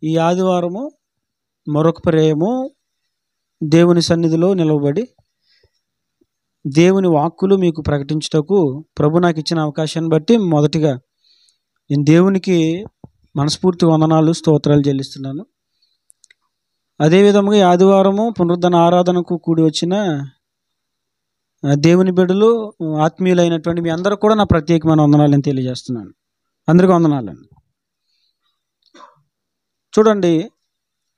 ఈ ఆదివారము మరొక పర్యాయము దేవుని సన్నిధిలో నిలవబడి దేవుని వాక్కులు మీకు ప్రకటించుటకు ప్రభు నాకు ఇచ్చిన అవకాశాన్ని బట్టి మొదటిగా నేను దేవునికి మనస్ఫూర్తి వందనాలు స్తోత్రాలు చెల్లిస్తున్నాను. అదేవిధంగా ఈ ఆదివారము పునరుద్ధరణ ఆరాధనకు కూడి వచ్చిన దేవుని బిడ్డలు ఆత్మీయులైనటువంటి మీ అందరూ కూడా నా ప్రత్యేకమైన వందనాలను తెలియజేస్తున్నాను. అందరికీ వందనాలండి. చూడండి,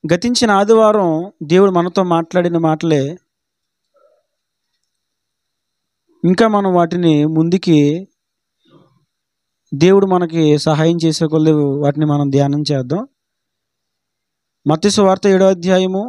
గతించిన ఆదివారం దేవుడు మనతో మాట్లాడిన మాటలే ఇంకా మనం వాటిని ముందుకి దేవుడు మనకి సహాయం చేసే కొద్ది వాటిని మనం ధ్యానం చేద్దాం. మత్తయి సువార్త 7వ అధ్యాయము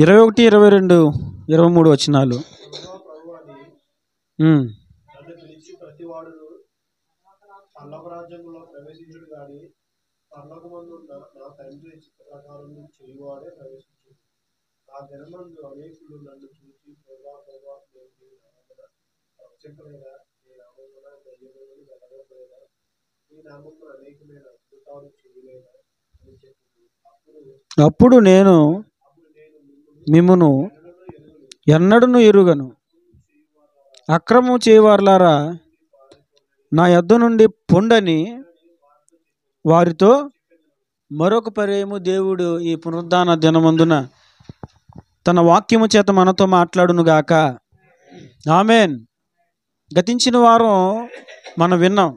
21, 22, 23 వచనాలు. అప్పుడు నేను మిమ్మును ఎన్నడూను ఎరుగను, అక్రమము చేయవారులారా నా యొద్ద నుండి పొండని వారితో మరొక పర్యాయము దేవుడు ఈ పునరుద్ధాన దినమందున తన వాక్యము చేత మనతో మాట్లాడును గాక. ఆమేన్. గతించిన వారం మనం విన్నాం,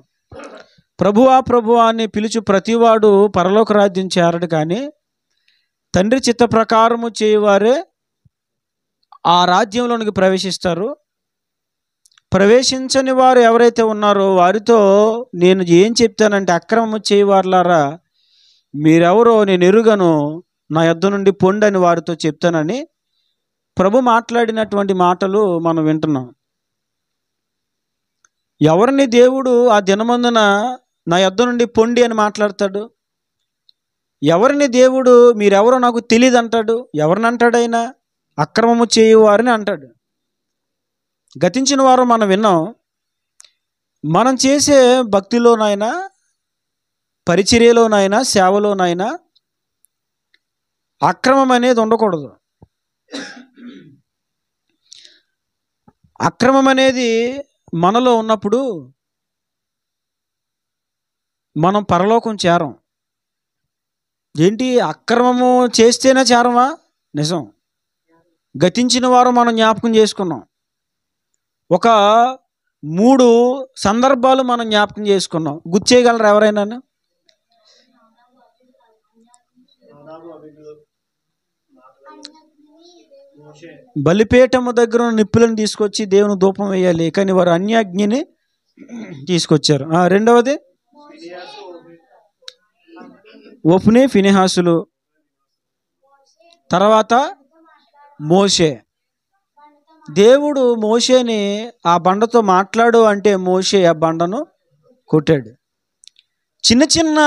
ప్రభువా ప్రభువా అని పిలుచు ప్రతివాడు పరలోక రాజ్యం చేరడు, కానీ తండ్రి చిత్త ప్రకారము చేయవారే ఆ రాజ్యంలోనికి ప్రవేశిస్తారు. ప్రవేశించని వారు ఎవరైతే ఉన్నారో వారితో నేను ఏం చెప్తానంటే, అక్రమము చేయవారులారా మీరెవరో నేను ఎరుగను, నా యొద్ద నుండి పొండి అని వారితో చెప్తానని ప్రభు మాట్లాడినటువంటి మాటలు మనం వింటున్నాం. ఎవరిని దేవుడు ఆ దినమందున నా యొద్ద నుండి పొండి అని మాట్లాడతాడు? ఎవరిని దేవుడు మీరెవరో నాకు తెలియదు అంటాడు? ఎవరిని అంటాడైనా? అక్రమము చేయువారిని అంటాడు. గతించిన వారు మనం విన్నాం, మనం చేసే భక్తిలోనైనా, పరిచర్యలోనైనా, సేవలోనైనా అక్రమం అనేది ఉండకూడదు. అక్రమం అనేది మనలో ఉన్నప్పుడు మనం పరలోకం చేరం. ఏంటి, అక్రమము చేస్తేనే చేరమా? నిజం. గతించిన వారు మనం జ్ఞాపకం చేసుకున్నాం. ఒక 3 సందర్భాలు మనం జ్ఞాపకం చేసుకున్నాం. గుర్చేయగలరు ఎవరైనా? బలిపీఠము దగ్గర నిప్పులను తీసుకొచ్చి దేవుని ధూపం వేయాలి, కానీ వారు అన్యాజ్ఞని తీసుకొచ్చారు. రెండవది ఒఫ్నీ ఫినెహాసులు, తర్వాత మోషే. దేవుడు మోషేని ఆ బండతో మాట్లాడు అంటే మోషే ఆ బండను కొట్టాడు. చిన్న చిన్న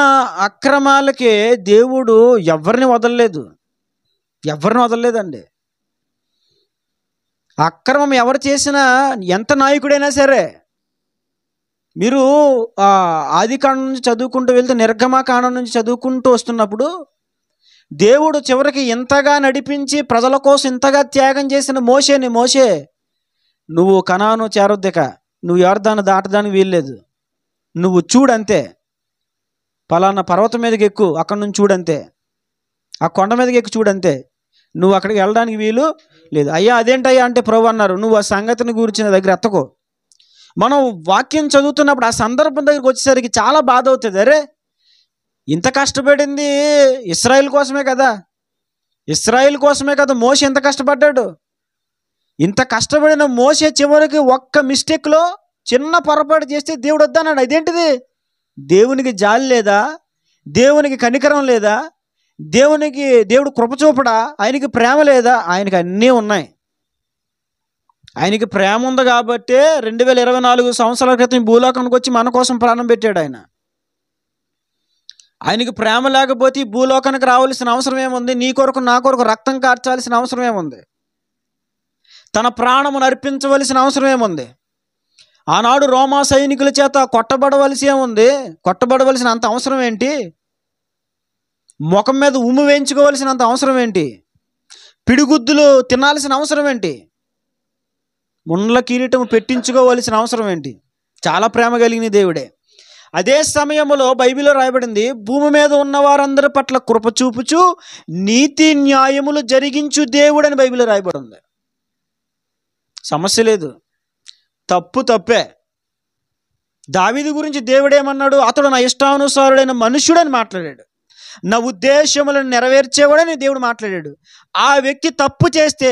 అక్రమాలకే దేవుడు ఎవరిని వదలలేదండి. అక్రమం ఎవరు చేసినా, ఎంత నాయకుడైనా సరే, మీరు ఆదికాండం నుంచి చదువుకుంటూ వెళ్తే నిర్గమకాండం నుంచి చదువుకుంటూ వస్తున్నప్పుడు దేవుడు చివరికి ఇంతగా నడిపించి ప్రజల కోసం ఇంతగా త్యాగం చేసిన మోషే నువ్వు కనాను చేరొద్దిక, నువ్వు యొర్దాను దాటడానికి వీల్లేదు, నువ్వు చూడంతే, పలానా పర్వతం మీదకి ఎక్కు, అక్కడి నుంచి చూడంతే, ఆ కొండ మీదకి ఎక్కు చూడంతే, నువ్వు అక్కడికి వెళ్ళడానికి వీలు లేదు. అయ్యా అదేంటయ్యా అంటే ప్రభు అన్నారు, నువ్వు ఆ సంగతిని గురించిన దగ్గర ఎత్తకో. మనం వాక్యం చదువుతున్నప్పుడు ఆ సందర్భం దగ్గరికి వచ్చేసరికి చాలా బాధ అవుతుంది. అరే, ఇంత కష్టపడింది ఇశ్రాయేల్ కోసమే కదా మోషే ఎంత కష్టపడ్డాడు. ఇంత కష్టపడిన మోషే చివరికి ఒక్క మిస్టేక్లో చిన్న పొరపాటు చేస్తే దేవుడు వద్దన్నాడు. ఇదేంటిది? దేవునికి జాలి లేదా? దేవునికి కనికరం లేదా? దేవుడు కృప చూపడా? ఆయనకి ప్రేమ లేదా? ఆయనకి అన్నీ ఉన్నాయి. ఆయనకి ప్రేమ ఉంది కాబట్టే 2024 సంవత్సరాల క్రితం ఈ భూలోకానికి వచ్చి మన కోసం ప్రాణం పెట్టాడు ఆయన. ఆయనకి ప్రేమ లేకపోతే ఈ భూలోకానికి రావాల్సిన అవసరం ఏముంది? నీ కొరకు నా కొరకు రక్తం కార్చాల్సిన అవసరం ఏముంది? తన ప్రాణమును అర్పించవలసిన అవసరం ఏముంది? ఆనాడు రోమా సైనికుల చేత కొట్టబడవలసిన అంత అవసరం ఏంటి? ముఖం మీద ఉమ్ము వేయించుకోవలసినంత అవసరం ఏంటి? పిడిగుద్దులు తినాల్సిన అవసరం ఏంటి? ముండ్ల కిరీటం పెట్టించుకోవలసిన అవసరం ఏంటి? చాలా ప్రేమ కలిగిన దేవుడే. అదే సమయంలో బైబిల్లో రాయబడింది, భూమి మీద ఉన్న వారందరి పట్ల కృప చూపుచు నీతి న్యాయములు జరిగించు దేవుడు అని బైబిల్లో రాయబడి ఉంది. సమస్య లేదు, తప్పు తప్పే. దావీదు గురించి దేవుడేమన్నాడు? అతడు నా ఇష్టానుసారుడైన మనుష్యుడని మాట్లాడాడు. నా ఉద్దేశములను నెరవేర్చేవాడని దేవుడు మాట్లాడాడు. ఆ వ్యక్తి తప్పు చేస్తే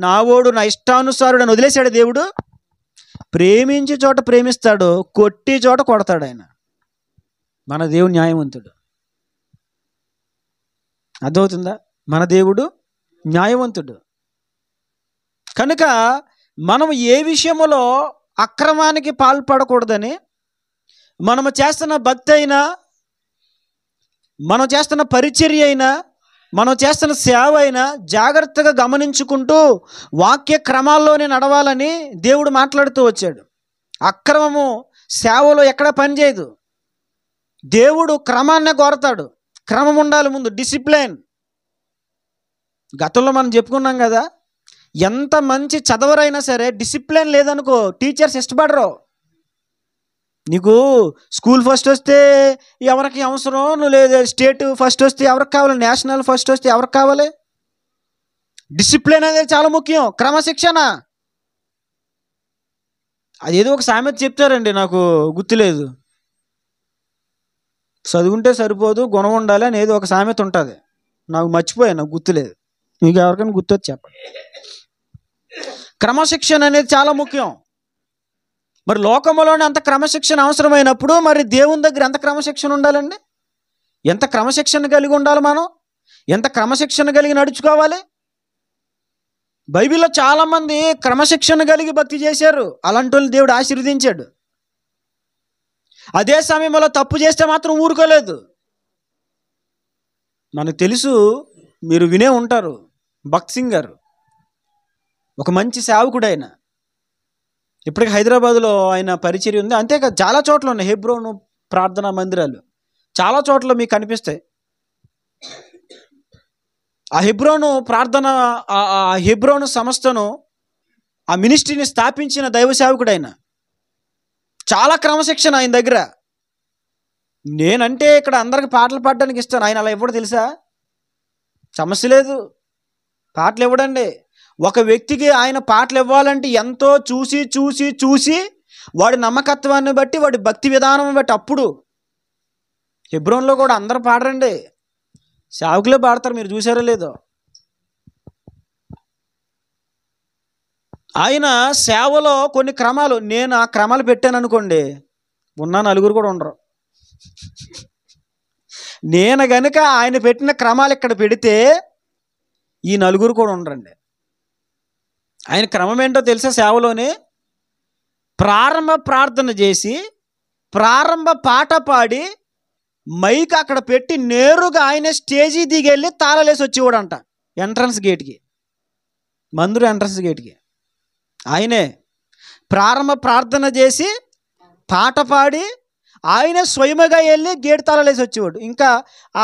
నావోడు నా ఇష్టానుసారుడని వదిలేశాడు దేవుడు. ప్రేమించే చోట ప్రేమిస్తాడు, కొట్టి చోట కొడతాడు ఆయన. మన దేవుడు న్యాయవంతుడు. అర్థమవుతుందా? మన దేవుడు న్యాయవంతుడు. కనుక మనం ఏ విషయంలో అక్రమానికి పాల్పడకూడదని, మనము చేస్తున్న భక్తి అయినా, మనం చేస్తున్న పరిచర్య అయినా, మనం చేస్తున్న సేవ అయినా జాగ్రత్తగా గమనించుకుంటూ వాక్య క్రమాల్లోనే నడవాలని దేవుడు మాట్లాడుతూ వచ్చాడు. అక్రమము సేవలో ఎక్కడ పనిచేయదు. దేవుడు క్రమాన్నే కోరతాడు. క్రమం ఉండాలి ముందు, డిసిప్లిన్. గతంలో మనం చెప్పుకున్నాం కదా, ఎంత మంచి చదవరైనా సరే డిసిప్లిన్ లేదనుకో టీచర్స్ ఇష్టపడరు. నీకు స్కూల్ ఫస్ట్ వస్తే ఎవరికి అవసరం? నువ్వు లేదు స్టేట్ ఫస్ట్ వస్తే ఎవరికి కావాలి? నేషనల్ ఫస్ట్ వస్తే ఎవరికి కావాలి? డిసిప్లిన్ అనేది చాలా ముఖ్యం, క్రమశిక్షణ. అదేదో ఒక సామెత చెప్తారండి, నాకు గుర్తులేదు. చదువుంటే సరిపోదు, గుణం ఉండాలి అని ఏదో ఒక సామెత ఉంటుంది. నాకు మర్చిపోయాను, నాకు గుర్తులేదు. మీకు ఎవరికైనా గుర్తొచ్చి చెప్పండి. క్రమశిక్షణ అనేది చాలా ముఖ్యం. మరి లోకంలోనే అంత క్రమశిక్షణ అవసరమైనప్పుడు మరి దేవుని దగ్గర ఎంత క్రమశిక్షణ ఉండాలండి? ఎంత క్రమశిక్షణ కలిగి ఉండాలి? మనం ఎంత క్రమశిక్షణ కలిగి నడుచుకోవాలి? బైబిల్లో చాలామంది క్రమశిక్షణ కలిగి భక్తి చేశారు. అలాంటి వాళ్ళు దేవుడు ఆశీర్వదించాడు. అదే సమయంలో తప్పు చేస్తే మాత్రం ఊరుకోలేదు. మనకు తెలుసు, మీరు వినే ఉంటారు, భక్త్ సింగ్ గారు ఒక మంచి సేవకుడు. ఆయన ఇప్పటికి హైదరాబాద్లో ఆయన పరిచర్య ఉంది. అంతేకాదు చాలా చోట్ల ఉన్నాయి హెబ్రోను ప్రార్థనా మందిరాలు, చాలా చోట్ల మీకు కనిపిస్తాయి. ఆ హెబ్రోను ప్రార్థన, ఆ హెబ్రోను సంస్థను, ఆ మినిస్ట్రీని స్థాపించిన దైవ సేవకుడు ఆయన. చాలా క్రమశిక్షణ ఆయన దగ్గర. నేనంటే ఇక్కడ అందరికి పాటలు పాడడానికి ఇస్తాను, ఆయన అలా ఇవ్వడు తెలుసా? సమస్య లేదు, పాటలు ఇవ్వడండి. ఒక వ్యక్తికి ఆయన పాటలు ఇవ్వాలంటే ఎంతో చూసి చూసి చూసి వాడి నమ్మకత్వాన్ని బట్టి, వాడి భక్తి విధానం బట్టి. అప్పుడు హెబ్రోన్లో కూడా అందరు పాడరండి, సేవకులే పాడతారు. మీరు చూసారో లేదో? ఆయన సేవలో కొన్ని క్రమాలు, నేను ఆ క్రమాలు పెట్టాను అనుకోండి, ఉన్న నలుగురు కూడా ఉండరు. నేను గనుక ఆయన పెట్టిన క్రమాలు ఇక్కడ పెడితే ఈ నలుగురు కూడా ఉండరండి. ఆయన క్రమం ఏంటో తెలుసా? సేవలోనే ప్రారంభ ప్రార్థన చేసి, ప్రారంభ పాట పాడి, మైక్ అక్కడ పెట్టి నేరుగా ఆయన స్టేజీ దిగెళ్ళి తాళలేసి వచ్చేవాడంట ఎంట్రన్స్ గేట్కి, మందిరం ఎంట్రన్స్ గేట్కి. ఆయనే ప్రారంభ ప్రార్థన చేసి పాట పాడి ఆయన స్వయముగా వెళ్ళి గేట్ తాళలేసి వచ్చేవాడు. ఇంకా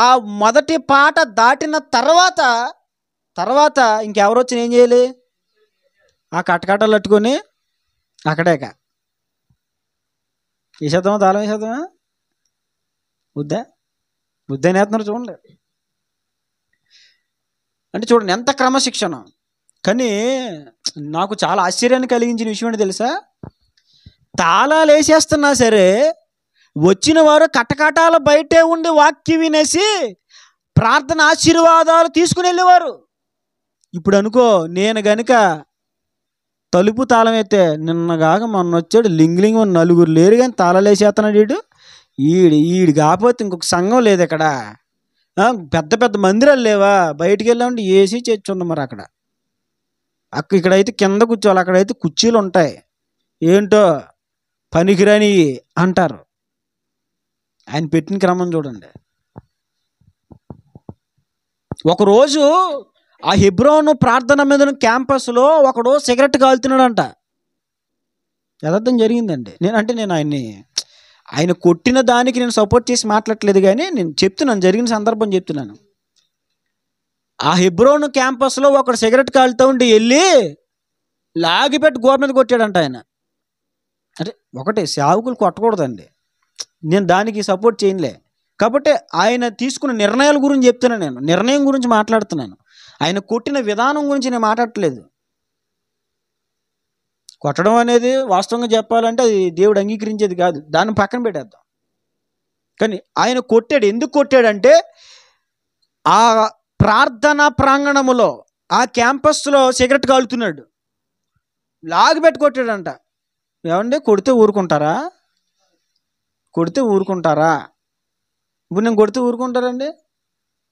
ఆ మొదటి పాట దాటిన తర్వాత ఇంకెవరు వచ్చి ఏం చేయాలి? ఆ కట్టకట్టలు పట్టుకొని అక్కడేక వేసేద్దామా, తాళం వేసేద్దామా, ముద్దనేస్తున్నారు చూడండి. అంటే చూడండి ఎంత క్రమశిక్షణ. కానీ నాకు చాలా ఆశ్చర్యాన్ని కలిగించిన విషయం ఏంటి తెలుసా? తాళాలు వేసేస్తున్నా సరే వచ్చిన వారు కటకటాల బయటే ఉండి వాక్యం వినేసి ప్రార్థన ఆశీర్వాదాలు తీసుకుని వెళ్ళేవారు. ఇప్పుడు అనుకో, నేను గనుక తలుపు తాళం అయితే, నిన్నగాక మొన్న వచ్చాడు లింగ్ నలుగురు లేరు కానీ తాళాలు వేసేస్తున్నాడు. ఈడు కాకపోతే ఇంకొక సంఘం లేదు ఇక్కడ, పెద్ద పెద్ద మందిరాలు లేవా? బయటికి వెళ్ళామంటే ఏసీ చర్చి ఉంది మరి అక్కడ. ఇక్కడైతే కింద కూర్చోవాలి, అక్కడైతే కుర్చీలు ఉంటాయి. ఏంటో పనికిరాని అంటారు. ఆయన పెట్టిన క్రమం చూడండి. ఒకరోజు ఆ హెబ్రోను ప్రార్థన మీద క్యాంపస్లో ఒకడు సిగరెట్ కాలుతున్నాడంట. యథార్థం జరిగిందండి. నేను ఆయన కొట్టిన దానికి నేను సపోర్ట్ చేసి మాట్లాడట్లేదు, కానీ నేను చెప్తున్నాను, జరిగిన సందర్భం చెప్తున్నాను. ఆ హెబ్రోను క్యాంపస్లో ఒకడు సిగరెట్ కాలుతూ ఉండి వెళ్ళి లాగిపెట్టి గోడ మీద కొట్టాడంట ఆయన. అంటే ఒకటే, సేవకులు కొట్టకూడదండి, నేను దానికి సపోర్ట్ చేయనులే. కాబట్టి ఆయన తీసుకున్న నిర్ణయాల గురించి చెప్తున్నాను, నేను నిర్ణయం గురించి మాట్లాడుతున్నాను. ఆయన కొట్టిన విధానం గురించి నేను మాట్లాడట్లేదు. కొట్టడం అనేది వాస్తవంగా చెప్పాలంటే అది దేవుడు అంగీకరించేది కాదు, దాన్ని పక్కన పెట్టేద్దాం. కానీ ఆయన కొట్టాడు. ఎందుకు కొట్టాడంటే ఆ ప్రార్థనా ప్రాంగణములో, ఆ క్యాంపస్లో సిగరెట్ కాలుతున్నాడు, లాగిపెట్టి కొట్టాడంట. ఏమండి, కొడితే ఊరుకుంటారా? కొడితే ఊరుకుంటారా? ఇప్పుడు నేను కొడితే ఊరుకుంటారండి?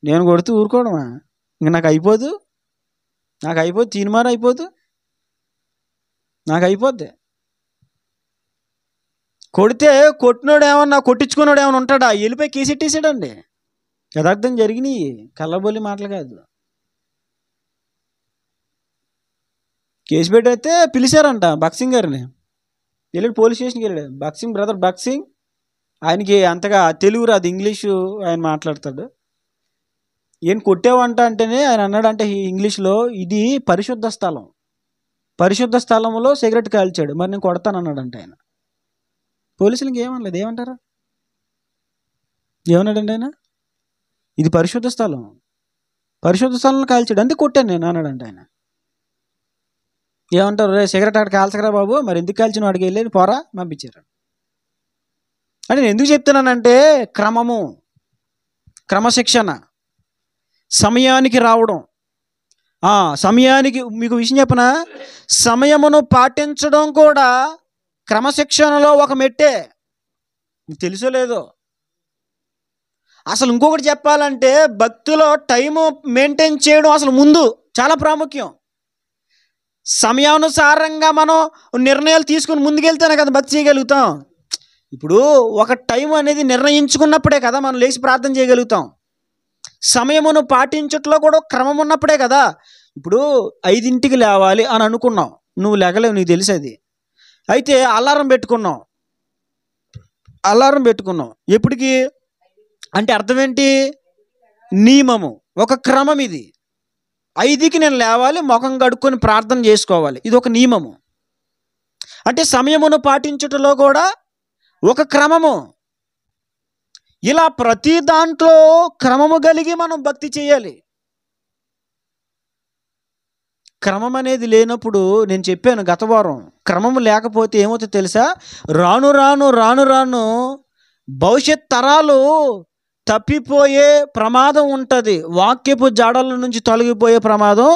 నేను కొడితే ఊరుకోవడమా? ఇంక నాకు అయిపోదు తీనిమారు అయిపోదు, నాకు అయిపోద్ది. కొడితే కొట్టినోడు ఏమన్నా, కొట్టించుకున్నాడు ఏమన్నా ఉంటాడా? వెళ్ళిపోయి కేసెట్టేసాడండి. యథార్థం జరిగినాయి, కళ్ళబొల్లి మాటలు కాదు. కేసు పెట్టయితే పిలిచారంట భక్సింగ్ గారిని. వెళ్ళాడు, పోలీస్ స్టేషన్కి వెళ్ళాడు. బ్రదర్ భక్సింగ్, ఆయనకి అంతగా తెలుగు రాదు, ఇంగ్లీషు ఆయన మాట్లాడతాడు. ఏం కొట్టావంట అంటేనే ఆయన అన్నాడంటే ఇంగ్లీష్లో, ఇది పరిశుద్ధ స్థలం, పరిశుద్ధ స్థలంలో సిగరెట్ కాల్చాడు, మరి నేను కొడతాను అన్నాడంట ఆయన. పోలీసులకి ఏమనలేదు. ఏమంటారా? ఏమన్నాడండి ఆయన? ఇది పరిశుద్ధ స్థలం, పరిశుద్ధ స్థలంలో కాల్చాడు, అందుకే కొట్టాను నేను అన్నాడంట ఆయన. ఏమంటారు? రే సిగరెట్ అక్కడ కాల్చకరా బాబు, మరి ఎందుకు కాల్చిన వాడికి వెళ్ళి పోరా పంపించారు. అంటే నేను ఎందుకు చెప్తున్నానంటే క్రమము, క్రమశిక్షణ, సమయానికి రావడం. సమయానికి మీకు విషయం చెప్పనా, సమయమును పాటించడం కూడా క్రమశిక్షణలో ఒక మెట్టే. తెలుసో లేదో. అసలు ఇంకొకటి చెప్పాలంటే భక్తిలో టైము మెయింటైన్ చేయడం అసలు ముందు చాలా ప్రాముఖ్యం. సమయానుసారంగా మనం నిర్ణయాలు తీసుకుని ముందుకెళ్తేనే కదా భక్తి చేయగలుగుతాం. ఇప్పుడు ఒక టైం అనేది నిర్ణయించుకున్నప్పుడే కదా మనం లేచి ప్రార్థన చేయగలుగుతాం. సమయమును పాటించట్లో కూడా క్రమం ఉన్నప్పుడే కదా. ఇప్పుడు 5ంటికి లేవాలి అని అనుకున్నావు, నువ్వు లేగలేవు, నీకు తెలుసు అది. అయితే అలారం పెట్టుకున్నావు, ఎప్పటికి అంటే అర్థం ఏంటి? నియమము, ఒక క్రమం. ఇది 5కి నేను లేవాలి, ముఖం కడుక్కొని ప్రార్థన చేసుకోవాలి, ఇది ఒక నియమము. అంటే సమయమును పాటించటంలో కూడా ఒక క్రమము. ఇలా ప్రతి దాంట్లో క్రమము కలిగి మనం భక్తి చేయాలి. క్రమం అనేది లేనప్పుడు, నేను చెప్పాను గత వారం, క్రమము లేకపోతే ఏమవుతుందో తెలుసా? రాను రాను భవిష్యత్ తరాలు తప్పిపోయే ప్రమాదం ఉంటుంది, వాక్యపు జాడల నుంచి తొలగిపోయే ప్రమాదం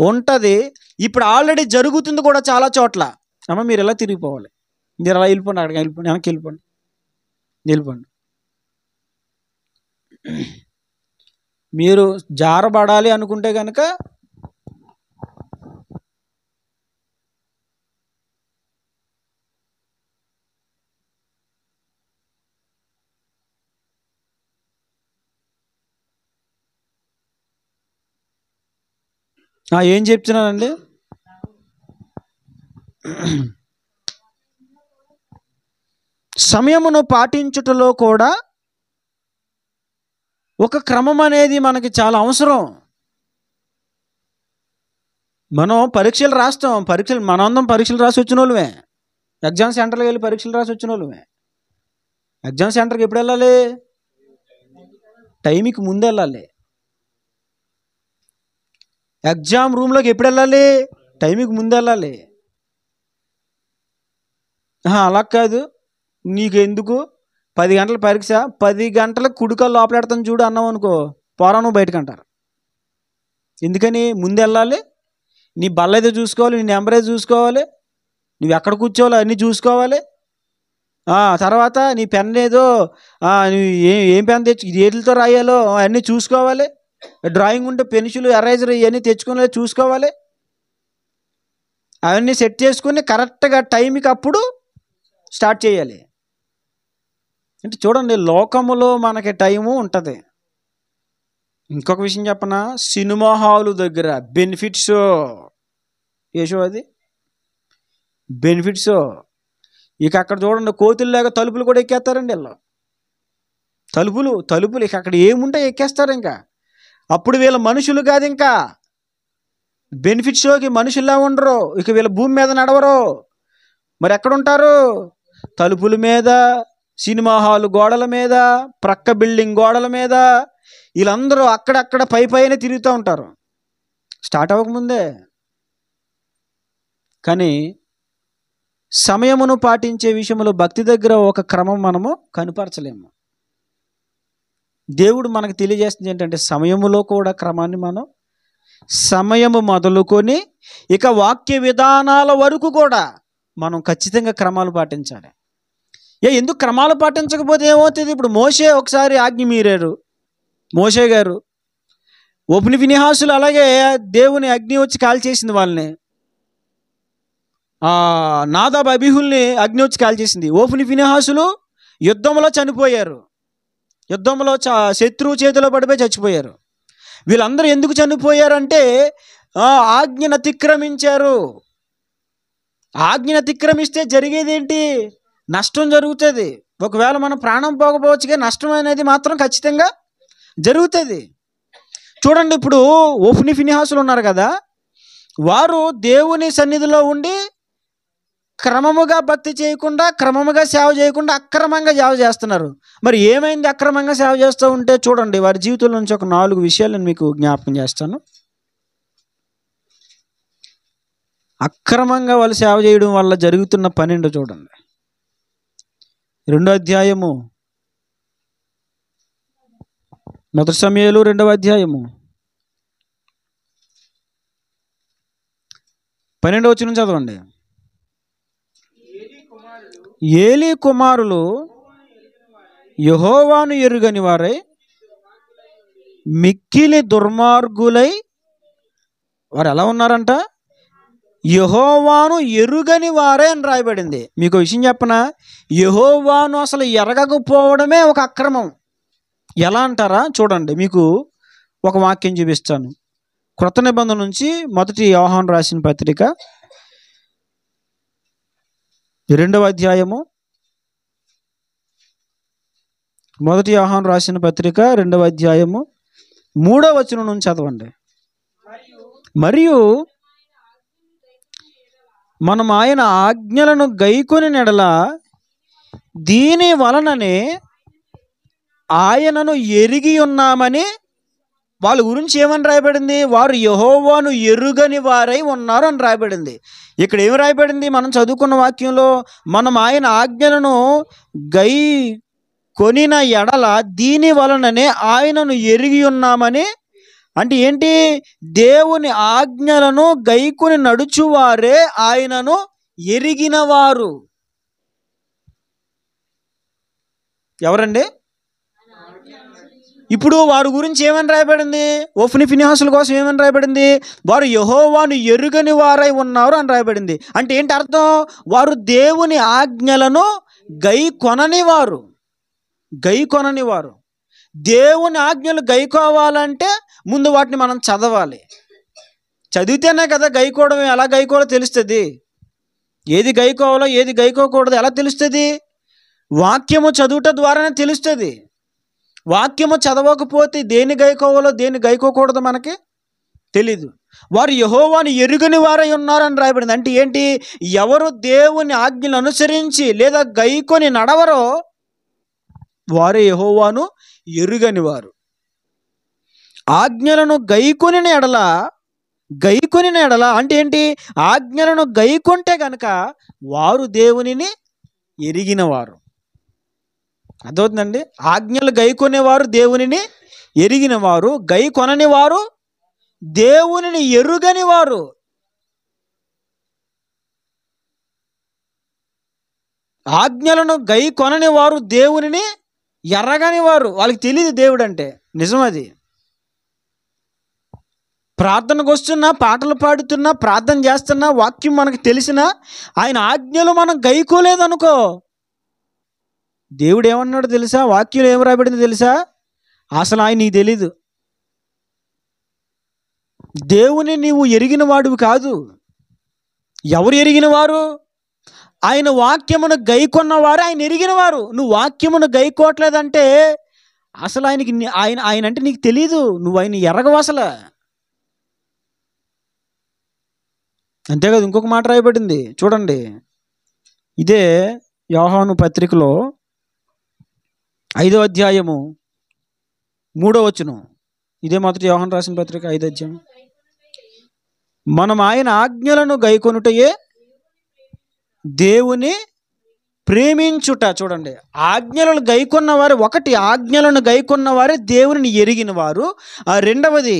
ఉంటుంది. ఇప్పుడు ఆల్రెడీ జరుగుతుంది కూడా చాలా చోట్ల. అమ్మ మీరు ఎలా తిరిగిపోవాలి, మీరు అలా వెళ్ళిపోండి, అక్కడికి వెళ్ళిపోండి, వెనక్కి వెళ్ళిపోండి. మీరు జారబడాలి అనుకుంటే కనుక ఏం చెప్తున్నానండి? సమయమును పాటించుటలో కూడా ఒక క్రమం అనేది మనకి చాలా అవసరం. మనం పరీక్షలు రాస్తాం, మనందరం పరీక్షలు రాసి వచ్చిన వాళ్ళమే, ఎగ్జామ్ సెంటర్కి వెళ్ళి పరీక్షలు రాసి వచ్చిన వాళ్ళమే. ఎగ్జామ్ సెంటర్కి ఎప్పుడు వెళ్ళాలి? టైంకి ముందు వెళ్ళాలి. ఎగ్జామ్ రూమ్లోకి ఎప్పుడు వెళ్ళాలి? టైంకి ముందు వెళ్ళాలి. అలా కాదు, నీకెందుకు 10 గంటల పరీక్ష, 10 గంటలకు కుడికాలు లోపలెడతాను చూడు అన్నావు అనుకో, పోరా నువ్వు బయటకు అంటారు. ఎందుకని? ముందు వెళ్ళాలి, నీ బల్ల అయితే చూసుకోవాలి, నీ నెంబర్ అయితే చూసుకోవాలి, నువ్వు ఎక్కడ కూర్చోవాలి అన్నీ చూసుకోవాలి. తర్వాత నీ పెన్ ఏదో నువ్వు ఏం పెన్ ఏటితో రాయాలో అన్నీ చూసుకోవాలి. డ్రాయింగ్ ఉంటే పెన్సిల్, ఎరేజర్ ఇవన్నీ తెచ్చుకునే చూసుకోవాలి. అవన్నీ సెట్ చేసుకుని కరెక్ట్గా టైంకి అప్పుడు స్టార్ట్ చేయాలి. అంటే చూడండి, లోకములో మనకి టైము ఉంటుంది. ఇంకొక విషయం చెప్పనా, సినిమా హాలు దగ్గర బెనిఫిట్స్, ఏ షో అది, బెనిఫిట్స్. ఇక అక్కడ చూడండి, కోతుల్లాగా తలుపులు కూడా ఎక్కేస్తారండి వీళ్ళు. తలుపులు ఇక అక్కడ ఏముంటాయి ఎక్కేస్తారు. ఇంకా అప్పుడు వీళ్ళ మనుషులు కాదు, ఇంకా బెనిఫిట్ షోకి మనుషుల్లా ఉండరు. ఇక వీళ్ళ భూమి మీద నడవరు. మరి ఎక్కడుంటారు? తలుపుల మీద, సినిమా హాల్ గోడల మీద, ప్రక్క బిల్డింగ్ గోడల మీద. వీళ్ళందరూ అక్కడక్కడ పైన తిరుగుతూ ఉంటారు స్టార్ట్ అవ్వకముందే. కానీ సమయమును పాటించే విషయంలో భక్తి దగ్గర ఒక క్రమం మనము కనుపరచలేము. దేవుడు మనకు తెలియజేస్తుంది ఏంటంటే, సమయములో కూడా క్రమాన్ని మనం, సమయము మొదలుకొని ఇక వాక్య విధానాల వరకు కూడా మనం ఖచ్చితంగా క్రమాలు పాటించాలి. ఎందుకు క్రమాలు పాటించకపోతే ఏమవుతుంది? ఇప్పుడు మోషే ఒకసారి ఆజ్ఞ మీరారు, మోషే గారు. ఒప్ని ఫినెహాసులు అలాగే దేవుని అగ్ని వచ్చి కాల్చేసింది వాళ్ళని. నాదాబ్ అబీహుల్ని అగ్ని వచ్చి కాల్చేసింది. ఓఫ్ని ఫినెహాసులు యుద్ధంలో చనిపోయారు. యుద్ధంలో శత్రువు చేతిలో పడిపోయి చచ్చిపోయారు. వీళ్ళందరూ ఎందుకు చనిపోయారంటే ఆజ్ఞను అతిక్రమించారు. ఆజ్ఞను అతిక్రమిస్తే జరిగేది ఏంటి? నష్టం జరుగుతుంది. ఒకవేళ మనం ప్రాణం పోకపోవచ్చుగా, నష్టం అనేది మాత్రం ఖచ్చితంగా జరుగుతుంది. చూడండి, ఇప్పుడు ఓఫ్ని ఫినెహాసులు ఉన్నారు కదా, వారు దేవుని సన్నిధిలో ఉండి క్రమముగా భక్తి చేయకుండా, క్రమముగా సేవ చేయకుండా అక్రమంగా సేవ చేస్తున్నారు. మరి ఏమైంది అక్రమంగా సేవ చేస్తూ ఉంటే? చూడండి, వారి జీవితంలో నుంచి ఒక 4 విషయాలు నేను మీకు జ్ఞాపకం చేస్తాను. అక్రమంగా వాళ్ళు సేవ చేయడం వల్ల జరుగుతున్న పని ఏంటో చూడండి. 2వ అధ్యాయము, మొదటి సమూయేలు 2వ అధ్యాయము 12వ వచనం చదవండి. ఏలీ కుమారులు యెహోవాను ఎరుగని వారై మిక్కిలి దుర్మార్గులై, వారు ఎలా ఉన్నారంట? యెహోవాను ఎరుగని వారే అని రాయబడింది. మీకు విషయం చెప్పనా, యెహోవాను అసలు ఎరగకపోవడమే ఒక అక్రమం. ఎలా అంటారా? చూడండి, మీకు ఒక వాక్యం చూపిస్తాను. క్రొత్త నిబంధన నుంచి మొదటి యోహాను రాసిన పత్రిక 2వ అధ్యాయము, మొదటి యోహాను రాసిన పత్రిక 2వ అధ్యాయము 3వ వచనం నుంచి చదవండి. మరియు మనం ఆయన ఆజ్ఞలను గైకొని నెడల దీని వలననే ఆయనను ఎరిగి ఉన్నామని. వాళ్ళ గురించి ఏమని రాయబడింది? వారు యెహోవాను ఎరుగని వారై ఉన్నారు అని రాయబడింది. ఇక్కడ ఏమి రాయబడింది? మనం చదువుకున్న వాక్యంలో, మనం ఆయన ఆజ్ఞలను గై కొనిన ఎడల దీని వలననే ఆయనను ఎరిగి ఉన్నామని. అంటే ఏంటి? దేవుని ఆజ్ఞలను గైకొని నడుచువారే ఆయనను ఎరిగిన వారు. ఎవరండి? ఇప్పుడు వారి గురించి ఏమని రాయబడింది? ఓఫ్ని ఫినెహాసుల కోసం ఏమని రాయబడింది? వారు యెహోవాను ఎరుగని వారై ఉన్నారు అని రాయబడింది. అంటే ఏంటి అర్థం? వారు దేవుని ఆజ్ఞలను గైకొనని వారు. దేవుని ఆజ్ఞలు గైకోవాలంటే ముందు వాటిని మనం చదవాలి. చదివితేనే కదా గైకోవడం, ఎలా గైకోవాలో తెలుస్తుంది. ఏది గైకోవాలో ఏది గైకోకూడదు ఎలా తెలుస్తుంది? వాక్యము చదువుట ద్వారానే తెలుస్తుంది. వాక్యము చదవకపోతే దేని గైకోవాలో దేని గైకోకూడదు మనకి తెలీదు. వారు యెహోవాను ఎరుగని వారై ఉన్నారని రాయబడింది. అంటే ఏంటి? ఎవరు దేవుని ఆజ్ఞలు అనుసరించి లేదా గైకొని నడవరో వారే యెహోవాను ఎరుగని వారు. ఆజ్ఞలను గైకొని ఎడల అంటే ఏంటి? ఆజ్ఞలను గైకొంటే గనక వారు దేవునిని ఎరిగిన వారు. అర్థమవుతుందండి? ఆజ్ఞలు గైకొనేవారు దేవునిని ఎరిగిన వారు, గైకొనని వారు దేవునిని ఎరుగని వారు. ఆజ్ఞలను గైకొనని వారు దేవునిని ఎరగని వారు. వాళ్ళకి తెలియదు దేవుడు అంటే. నిజం అది. ప్రార్థనకు వస్తున్నా, పాటలు పాడుతున్నా, ప్రార్థన చేస్తున్నా, వాక్యం మనకు తెలిసినా ఆయన ఆజ్ఞలు మనం గైకోలేదనుకో, దేవుడు ఏమన్నాడు తెలుసా? వాక్యం ఏం రాబడింది తెలుసా? అసలు ఆయన నీకు తెలీదు. దేవుని నీవు ఎరిగిన వాడివి కాదు. ఎవరు ఎరిగిన వారు? ఆయన వాక్యమును గైకొన్నవారు ఆయన ఎరిగిన వారు. నువ్వు వాక్యమును గైకోవట్లేదంటే అసలు ఆయనకి ఆయన అంటే నీకు తెలీదు. నువ్వు ఆయన ఎరగవు అసలు. అంతేకాదు, ఇంకొక మాట రాయబడింది చూడండి. ఇదే యోహాను పత్రికలో 5వ అధ్యాయము 3వ వచనం. ఇదే మొదటి యోహాను రాసిన పత్రిక 5వ అధ్యాయం. మనం ఆయన ఆజ్ఞలను గైకొనుటయే దేవుని ప్రేమించుట. చూడండి, ఆజ్ఞలను గైకొన్న వారు, ఒకటి ఆజ్ఞలను గైకొన్న వారే దేవుని ఎరిగిన వారు. రెండవది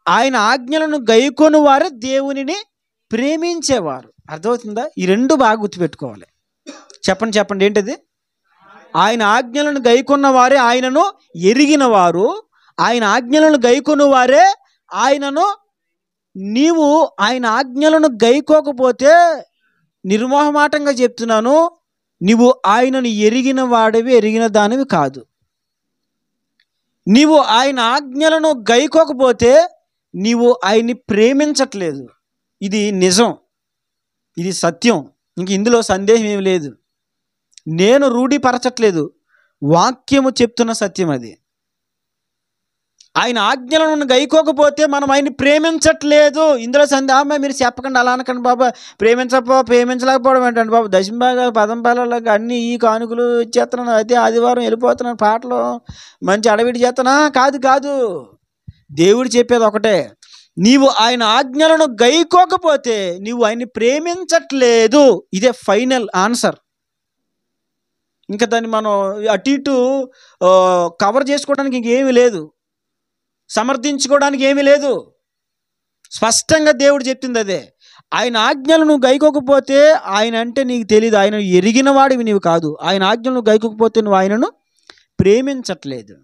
ఆయన ఆజ్ఞలను గైకొని వారే దేవునిని ప్రేమించేవారు. అర్థమవుతుందా? ఈ రెండు బాగా గుర్తుపెట్టుకోవాలి. చెప్పండి చెప్పండి, ఏంటిది? ఆయన ఆజ్ఞలను గైకొన్న వారే ఆయనను ఎరిగిన వారు. ఆయన ఆజ్ఞలను గైకొని వారే ఆయనను. నీవు ఆయన ఆజ్ఞలను గైకోకపోతే, నిర్మోహమాటంగా చెప్తున్నాను, నీవు ఆయనను ఎరిగిన వాడివి, ఎరిగిన దానివి కాదు. నీవు ఆయన ఆజ్ఞలను గైకోకపోతే నీవు ఆయన్ని ప్రేమించట్లేదు. ఇది నిజం, ఇది సత్యం. ఇంక ఇందులో సందేహం ఏమి లేదు. నేను రూఢిపరచట్లేదు, వాక్యము చెప్తున్న సత్యం అది. ఆయన ఆజ్ఞలను గైకోకపోతే మనం ఆయన్ని ప్రేమించట్లేదు. ఇందులో సందేహం. మీరు చెప్పకండి, అలా అనకండి బాబా. ప్రేమించలేకపోవడం ఏంటండి బాబు? దశంభాగాలు, పదంపాలకు అన్నీ ఈ కానుకలు ఇచ్చేస్తున్నాను, అయితే ఆదివారం వెళ్ళిపోతున్నాను, పాటలు మంచి అడవిడి చేస్తున్నా. కాదు కాదు, దేవుడు చెప్పేది ఒకటే. నీవు ఆయన ఆజ్ఞలను గైకోకపోతే నీవు ఆయన్ని ప్రేమించట్లేదు. ఇదే ఫైనల్ ఆన్సర్. ఇంకా దాన్ని మనం అటు ఇటు కవర్ చేసుకోవడానికి ఇంకేమీ లేదు, సమర్థించుకోవడానికి ఏమీ లేదు. స్పష్టంగా దేవుడు చెప్తుంది అదే. ఆయన ఆజ్ఞలు నువ్వు గైకోకపోతే ఆయన అంటే నీకు తెలియదు, ఆయన ఎరిగిన వాడివి నీవు కాదు. ఆయన ఆజ్ఞలు నువ్వు గైకోకపోతే నువ్వు ఆయనను ప్రేమించట్లేదు.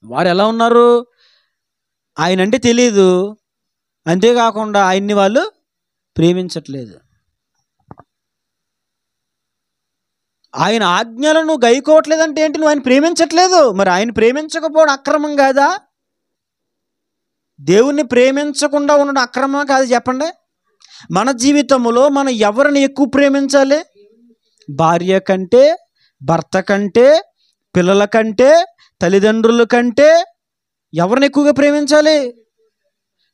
వారు ఎలా ఉన్నారు? ఆయన అంటే తెలియదు, అంతేకాకుండా ఆయన్ని వాళ్ళు ప్రేమించట్లేదు. ఆయన ఆజ్ఞలను గైకోవట్లేదంటే ఏంటి? నువ్వు ఆయన ప్రేమించట్లేదు. మరి ఆయన ప్రేమించకపోవడం అక్రమం కాదా? దేవుణ్ణి ప్రేమించకుండా ఉండడం అక్రమం కాదు? చెప్పండి. మన జీవితంలో మనం ఎవరిని ఎక్కువ ప్రేమించాలి? భార్య కంటే, భర్త కంటే, పిల్లల కంటే, తల్లిదండ్రుల కంటే ఎవరిని ఎక్కువగా ప్రేమించాలి?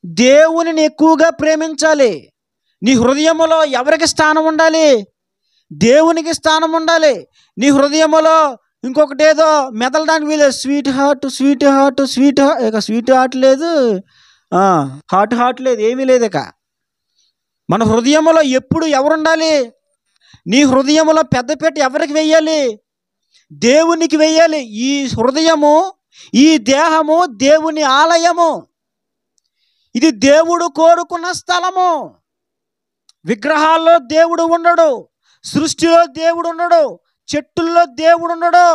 దేవునిని ఎక్కువగా ప్రేమించాలి. నీ హృదయంలో ఎవరికి స్థానం ఉండాలి? దేవునికి స్థానం ఉండాలి. నీ హృదయంలో ఇంకొకటి ఏదో మెదలడానికి వీలేదు. Sweet heart, sweet heart, sweet heart. ఇక స్వీట్ హార్ట్ లేదు, హార్ట్ లేదు, ఏమీ లేదు. ఇక మన హృదయంలో ఎప్పుడు ఎవరుండాలి? నీ హృదయంలో పెద్దపీట ఎవరికి వెయ్యాలి? దేవునికి వెయ్యాలి. ఈ హృదయము, ఈ దేహము దేవుని ఆలయము. ఇది దేవుడు కోరుకున్న స్థలము. విగ్రహాల్లో దేవుడు ఉండడు, సృష్టిలో దేవుడు ఉండడు, చెట్టుల్లో దేవుడు ఉండడు,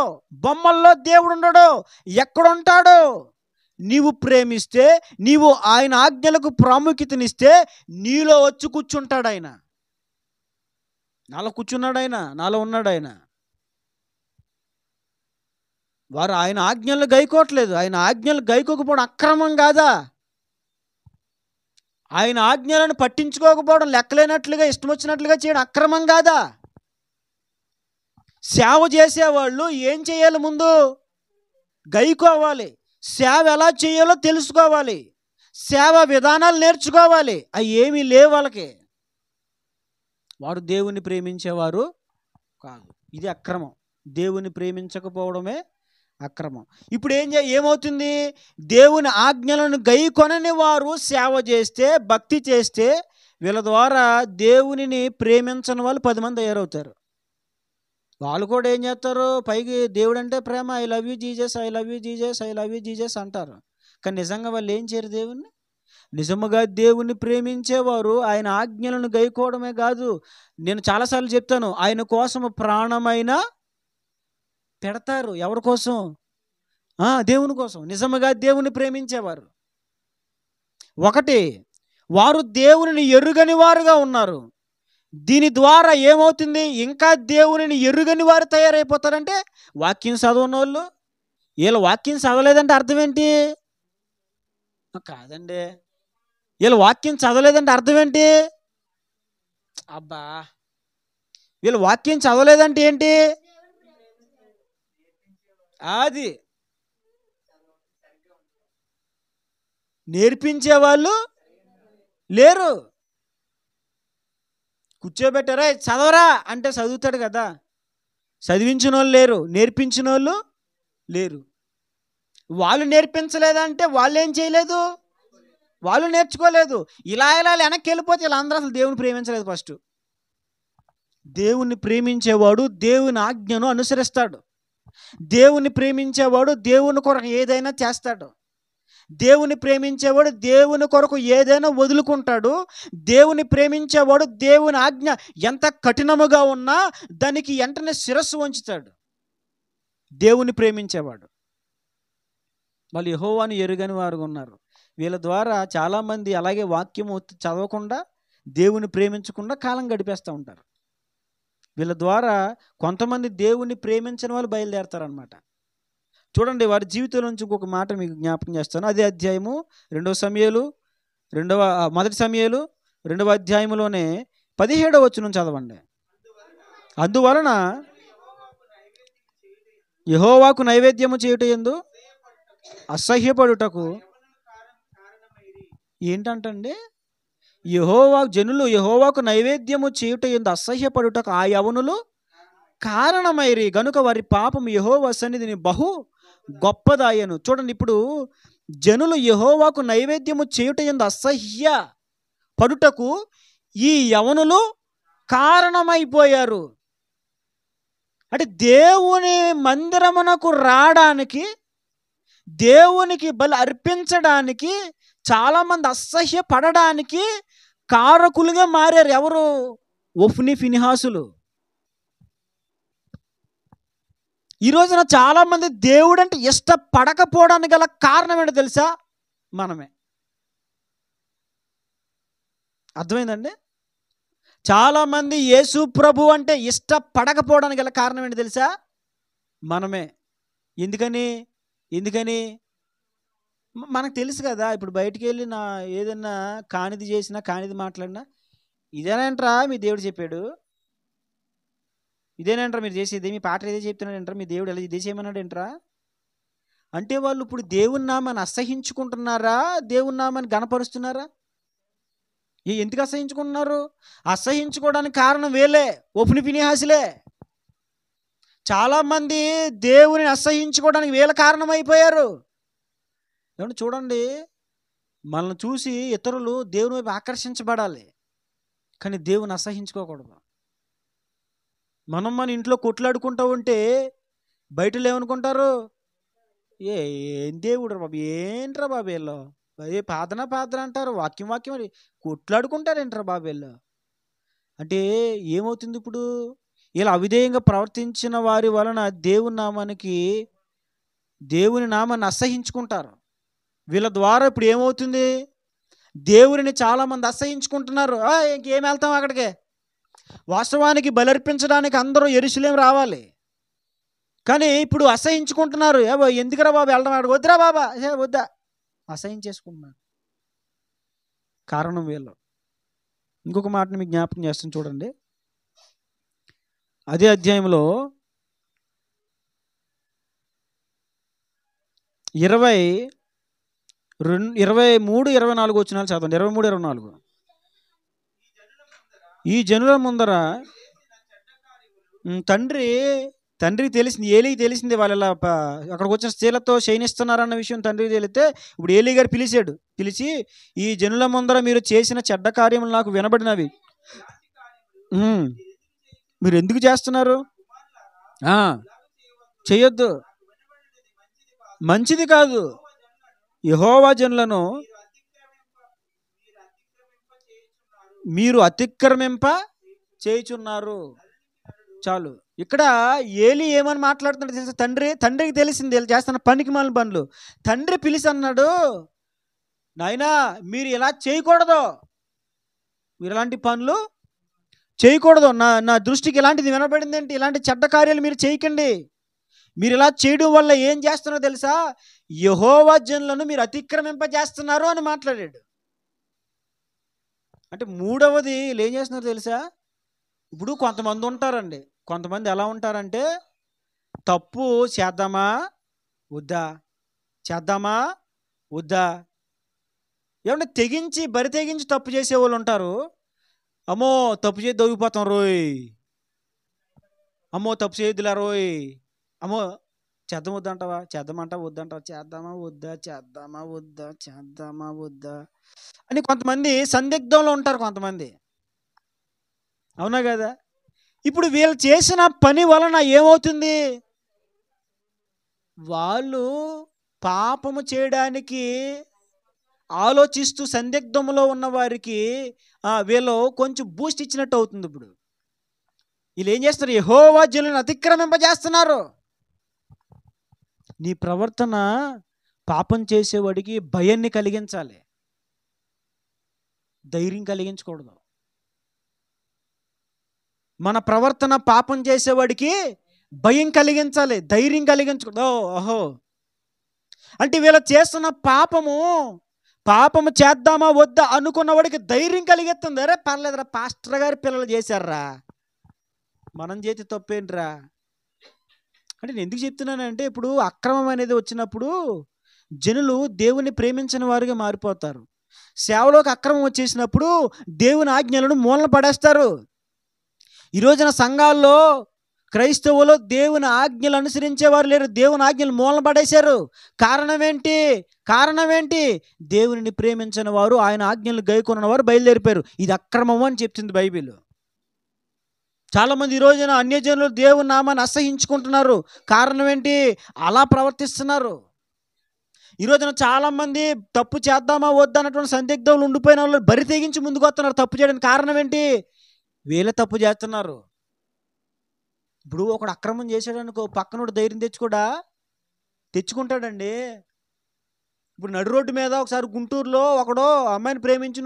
బొమ్మల్లో దేవుడు ఉండడు. ఎక్కడుంటాడు? నీవు ప్రేమిస్తే, నీవు ఆయన ఆజ్ఞలకు ప్రాముఖ్యతనిస్తే నీలో వచ్చి కూర్చుంటాడు ఆయన. నాలో కూర్చున్నాడు ఆయన, నాలో ఉన్నాడు ఆయన. వారు ఆయన ఆజ్ఞలు గైకోవట్లేదు. ఆయన ఆజ్ఞలు గైకోకపోవడం అక్రమం కాదా? ఆయన ఆజ్ఞలను పట్టించుకోకపోవడం, లెక్కలేనట్లుగా ఇష్టం వచ్చినట్లుగా చేయడం అక్రమం కాదా? సేవ చేసేవాళ్ళు ఏం చేయాలి? ముందు గైకోవాలి. సేవ ఎలా చేయాలో తెలుసుకోవాలి. సేవ విధానాలు నేర్చుకోవాలి. అవి ఏమీ లేవు వాళ్ళకి. వారు దేవుని ప్రేమించేవారు కాదు. ఇది అక్రమం. దేవుని ప్రేమించకపోవడమే అక్రమం. ఇప్పుడు ఏమవుతుంది? దేవుని ఆజ్ఞలను గైకొనని వారు సేవ చేస్తే, భక్తి చేస్తే, వీళ్ళ ద్వారా దేవునిని ప్రేమించని వాళ్ళు 10 మంది తయారవుతారు. వాళ్ళు కూడా ఏం చేస్తారు? పైకి దేవుడు అంటే ప్రేమ, I love you Jesus, I love you Jesus, I love you Jesus అంటారు. కానీ నిజంగా వాళ్ళు ఏం చేయరు దేవుణ్ణి. నిజముగా దేవుణ్ణి ప్రేమించేవారు ఆయన ఆజ్ఞలను గైకోవడమే కాదు, నేను చాలాసార్లు చెప్తాను, ఆయన కోసం ప్రాణమైన పెడతారు. ఎవరి కోసం? దేవుని కోసం. నిజముగా దేవుని ప్రేమించేవారు. ఒకటి, వారు దేవునిని ఎరుగని వారుగా ఉన్నారు. దీని ద్వారా ఏమవుతుంది? ఇంకా దేవునిని ఎరుగని వారు తయారైపోతారంటే వాక్యం చదవని వాళ్ళు. వీళ్ళు వాక్యం చదవలేదంటే అర్థం ఏంటి? కాదండి, వీళ్ళు వాక్యం చదవలేదంటే అర్థం ఏంటి? అబ్బా, వీళ్ళు వాక్యం చదవలేదంటే ఏంటి? అది నేర్పించేవాళ్ళు లేరు. కూర్చోబెట్టారా, చదవరా అంటే చదువుతాడు కదా. చదివించిన వాళ్ళు లేరు, నేర్పించిన వాళ్ళు లేరు. వాళ్ళు నేర్పించలేదంటే వాళ్ళు ఏం చేయలేదు, వాళ్ళు నేర్చుకోలేదు. ఇలా వెనక్కి వెళ్ళిపోతే వీళ్ళందరూ అసలు దేవుని ప్రేమించలేదు. ఫస్ట్ దేవుణ్ణి ప్రేమించేవాడు దేవుని ఆజ్ఞను అనుసరిస్తాడు. దేవుని ప్రేమించేవాడు దేవుని కొరకు ఏదైనా చేస్తాడు. దేవుని ప్రేమించేవాడు దేవుని కొరకు ఏదైనా వదులుకుంటాడు. దేవుని ప్రేమించేవాడు దేవుని ఆజ్ఞ ఎంత కఠినముగా ఉన్నా దానికి వెంటనే శిరస్సు వంచుతాడు. దేవుని ప్రేమించేవాడు. వాళ్ళు యెహోవాను ఎరుగని వారు ఉన్నారు. వీళ్ళ ద్వారా చాలామంది అలాగే వాక్యము చదవకుండా దేవుని ప్రేమించకుండా కాలం గడిపేస్తూ ఉంటారు. వీళ్ళ ద్వారా కొంతమంది దేవుని ప్రేమించని వాళ్ళు బయలుదేరతారనమాట. చూడండి, వారి జీవితం నుంచి ఇంకొక మాట మీకు జ్ఞాపకం చేస్తాను. అదే అధ్యాయము 2 సమూయేలు 1 సమూయేలు 2వ అధ్యాయములోనే 17వ వచనం చదవండి. అందువలన యెహోవాకు నైవేద్యము చేయుట యందు అసహ్యపడుటకు ఏంటంటండి? జనులు యెహోవాకు నైవేద్యము చేయుట యందు అసహ్యపడుటకు ఆ యవనులు కారణమైరి గనుక వారి పాపం యెహోవా సన్నిధిని బహు గొప్పదాయను. చూడండి, ఇప్పుడు జనులు యెహోవాకు నైవేద్యము చేయుట యందు అసహ్య పడుటకు ఈ యవనులు కారణమైపోయారు. అంటే దేవుని మందిరమునకు రావడానికి, దేవునికి బలి అర్పించడానికి చాలామంది అసహ్యపడడానికి కారకులుగా మారారు. ఎవరు? ఒఫ్ని, ఫినిహాసులు. ఈ రోజున చాలామంది దేవుడు అంటే ఇష్టపడకపోవడానికి గల కారణం ఏంటో తెలుసా? మనమే. అర్థమైందండి? చాలామంది యేసు ప్రభు అంటే ఇష్టపడకపోవడానికి గల కారణం ఏంటో తెలుసా? మనమే. ఎందుకని మనకు తెలుసు కదా. ఇప్పుడు బయటికి వెళ్ళి ఏదన్నా కానిది చేసినా, కానిది మాట్లాడినా, ఇదేనంట్రా మీ దేవుడు చెప్పాడు, ఇదేనంటారా మీరు చేసేది, మీ పాట ఏదో చెప్తున్నాడంటారా, మీ దేవుడు ఎలా ఇదే చేయమన్నాడు ఏంట్రా అంటే వాళ్ళు ఇప్పుడు దేవుని నామాన్ని అసహించుకుంటున్నారా, దేవుని నామాన్ని గణపరుస్తున్నారా? ఎందుకు అసహించుకుంటున్నారు? అసహించుకోవడానికి కారణం వీళ్ళే, ఒఫ్ని ఫినిహాసులే. చాలామంది దేవుని అసహించుకోవడానికి వీళ్ళ కారణమైపోయారు. ఏమంటే చూడండి, మనల్ని చూసి ఇతరులు దేవుని వైపు ఆకర్షించబడాలి, కానీ దేవుని అసహించుకోకూడదు. మన ఇంట్లో కొట్లాడుకుంటూ ఉంటే బయటలో ఏమనుకుంటారు? ఏం దేవుడు రా బాబు, ఏంట్రా బాబు వీళ్ళు, పాదన అంటారు, వాక్యం అని కొట్లాడుకుంటారేంట్రా బాబు వీళ్ళు అంటే ఏమవుతుంది? ఇప్పుడు ఇలా అవిధేయంగా ప్రవర్తించిన వారి వలన దేవుని నామాన్ని అసహించుకుంటారు. వీళ్ళ ద్వారా ఇప్పుడు ఏమవుతుంది? దేవుడిని చాలామంది అసహించుకుంటున్నారు. ఇంకేం వెళ్తాం అక్కడికి? వాస్తవానికి బలర్పించడానికి అందరూ యెరూషలేము రావాలి, కానీ ఇప్పుడు అసహించుకుంటున్నారు. ఎందుకురా బాబు వెళ్ళడం, అక్కడికి వద్దురా బాబా, వద్దా, అసహించేసుకుంటున్నారు. కారణం వీళ్ళు. ఇంకొక మాటని మీకు జ్ఞాపకం చేస్తాను చూడండి. అదే అధ్యాయంలో 23-24 వచనాలు చదవండి. 23-24. ఈ జనుల ముందర తండ్రికి తెలిసింది, ఏలీకి తెలిసింది వాళ్ళు ఇలా అక్కడికి వచ్చిన స్త్రీలతో శయనిస్తున్నారన్న విషయం తండ్రికి తెలిస్తే ఇప్పుడు ఏలీ గారు పిలిచి ఈ జనుల ముందర మీరు చేసిన చెడ్డ కార్యములు నాకు వినబడినవి, మీరు ఎందుకు చేస్తున్నారు? చేయొద్దు, మంచిది కాదు. యెహోవా జనులను మీరు అతిక్రమింప చేయుచున్నారు. చాలు. ఇక్కడ ఏలీ ఏమని మాట్లాడుతున్నాడు తెలుసా? తండ్రికి తెలిసింది వీళ్ళు చేస్తున్న పనికి మాలిన పనులు. తండ్రి పిలిచి అన్నాడు, నాయనా మీరు ఇలా చేయకూడదు, మీరు ఇలాంటి పనులు చేయకూడదు, నా నా దృష్టికి ఇలాంటిది వినబడింది ఏంటి, ఇలాంటి చెడ్డ కార్యాలు మీరు చేయకండి, మీరు ఇలా చేయడం వల్ల ఏం చేస్తున్నారో తెలుసా, యెహోవా జనులను మీరు అతిక్రమింపజేస్తున్నారు అని మాట్లాడాడు. అంటే మూడవది వీళ్ళు ఏం చేస్తున్నారు తెలుసా, ఇప్పుడు కొంతమంది ఉంటారండి, కొంతమంది ఎలా ఉంటారంటే తప్పు చేద్దామా వద్దా, చేద్దామా వద్దా, ఏమన్నా తెగించి బరి తెగించి తప్పు చేసేవాళ్ళు ఉంటారు. అమ్మో తప్పు చేసి దొరికిపోతాం రోయ్, అమ్మో తప్పు చేయొద్దులే రోయ్, అమ్మో చేద్దాం వద్దంటావా, చేద్దామంటావా వద్దంటావా, చేద్దామా వద్దా, చేద్దామా వద్దా, చేద్దామా వద్దా అని కొంతమంది సందిగ్ధంలో ఉంటారు కొంతమంది, అవునా కదా. ఇప్పుడు వీళ్ళు చేసిన పని వలన ఏమవుతుంది, వాళ్ళు పాపము చేయడానికి ఆలోచిస్తూ సందిగ్ధంలో ఉన్న వారికి వీళ్ళు కొంచెం బూస్ట్ ఇచ్చినట్టు అవుతుంది. ఇప్పుడు వీళ్ళు ఏం చేస్తారు, యెహోవా జనులను అతిక్రమింపజేస్తున్నారు. నీ ప్రవర్తన పాపం చేసేవాడికి భయాన్ని కలిగించాలి, ధైర్యం కలిగించకూడదు. మన ప్రవర్తన పాపం చేసేవాడికి భయం కలిగించాలి, ధైర్యం కలిగించకూడదు. ఓహో అంటే వీళ్ళు చేస్తున్న పాపము చేద్దామా వద్దా అనుకున్నవాడికి ధైర్యం కలిగిస్తుంది. అరే పర్లేదురా, పాస్టర్ గారి పిల్లలు చేశారా, మనం చేతి తప్పేంట్రా. అంటే నేను ఎందుకు చెప్తున్నానంటే, ఇప్పుడు అక్రమం అనేది వచ్చినప్పుడు జనులు దేవుని ప్రేమించిన వారుగా మారిపోతారు. సేవలోకి అక్రమం వచ్చేసినప్పుడు దేవుని ఆజ్ఞలను మూలన పడేస్తారు. ఈ రోజున సంఘాల్లో క్రైస్తవులు దేవుని ఆజ్ఞలు అనుసరించేవారు లేరు, దేవుని ఆజ్ఞలు మూలన పడేశారు. కారణం ఏంటి, దేవుని ప్రేమించిన వారు, ఆయన ఆజ్ఞలు గైకొన్న వారు బయలుదేరిపోయారు. ఇది అక్రమం అని చెప్తుంది బైబిల్. చాలామంది ఈ రోజున అన్యజనులు దేవుని నామాన్ని అసహించుకుంటున్నారు. కారణం ఏంటి, అలా ప్రవర్తిస్తున్నారు. ఈ రోజున చాలామంది తప్పు చేద్దామా వద్దా అన్నటువంటి సందిగ్ధంలో ఉండిపోయిన వాళ్ళు బరి తెగించి ముందుకు వస్తున్నారు తప్పు చేయడానికి. కారణం ఏంటి, వీళ్ళే తప్పు చేస్తున్నారు. ఇప్పుడు ఒకడు అక్రమం చేశాడనుకో, పక్కనోడు ధైర్యం తెచ్చుకుంటాడండి. ఇప్పుడు నడు రోడ్డు మీద ఒకసారి గుంటూరులో ఒకడో అమ్మాయిని ప్రేమించి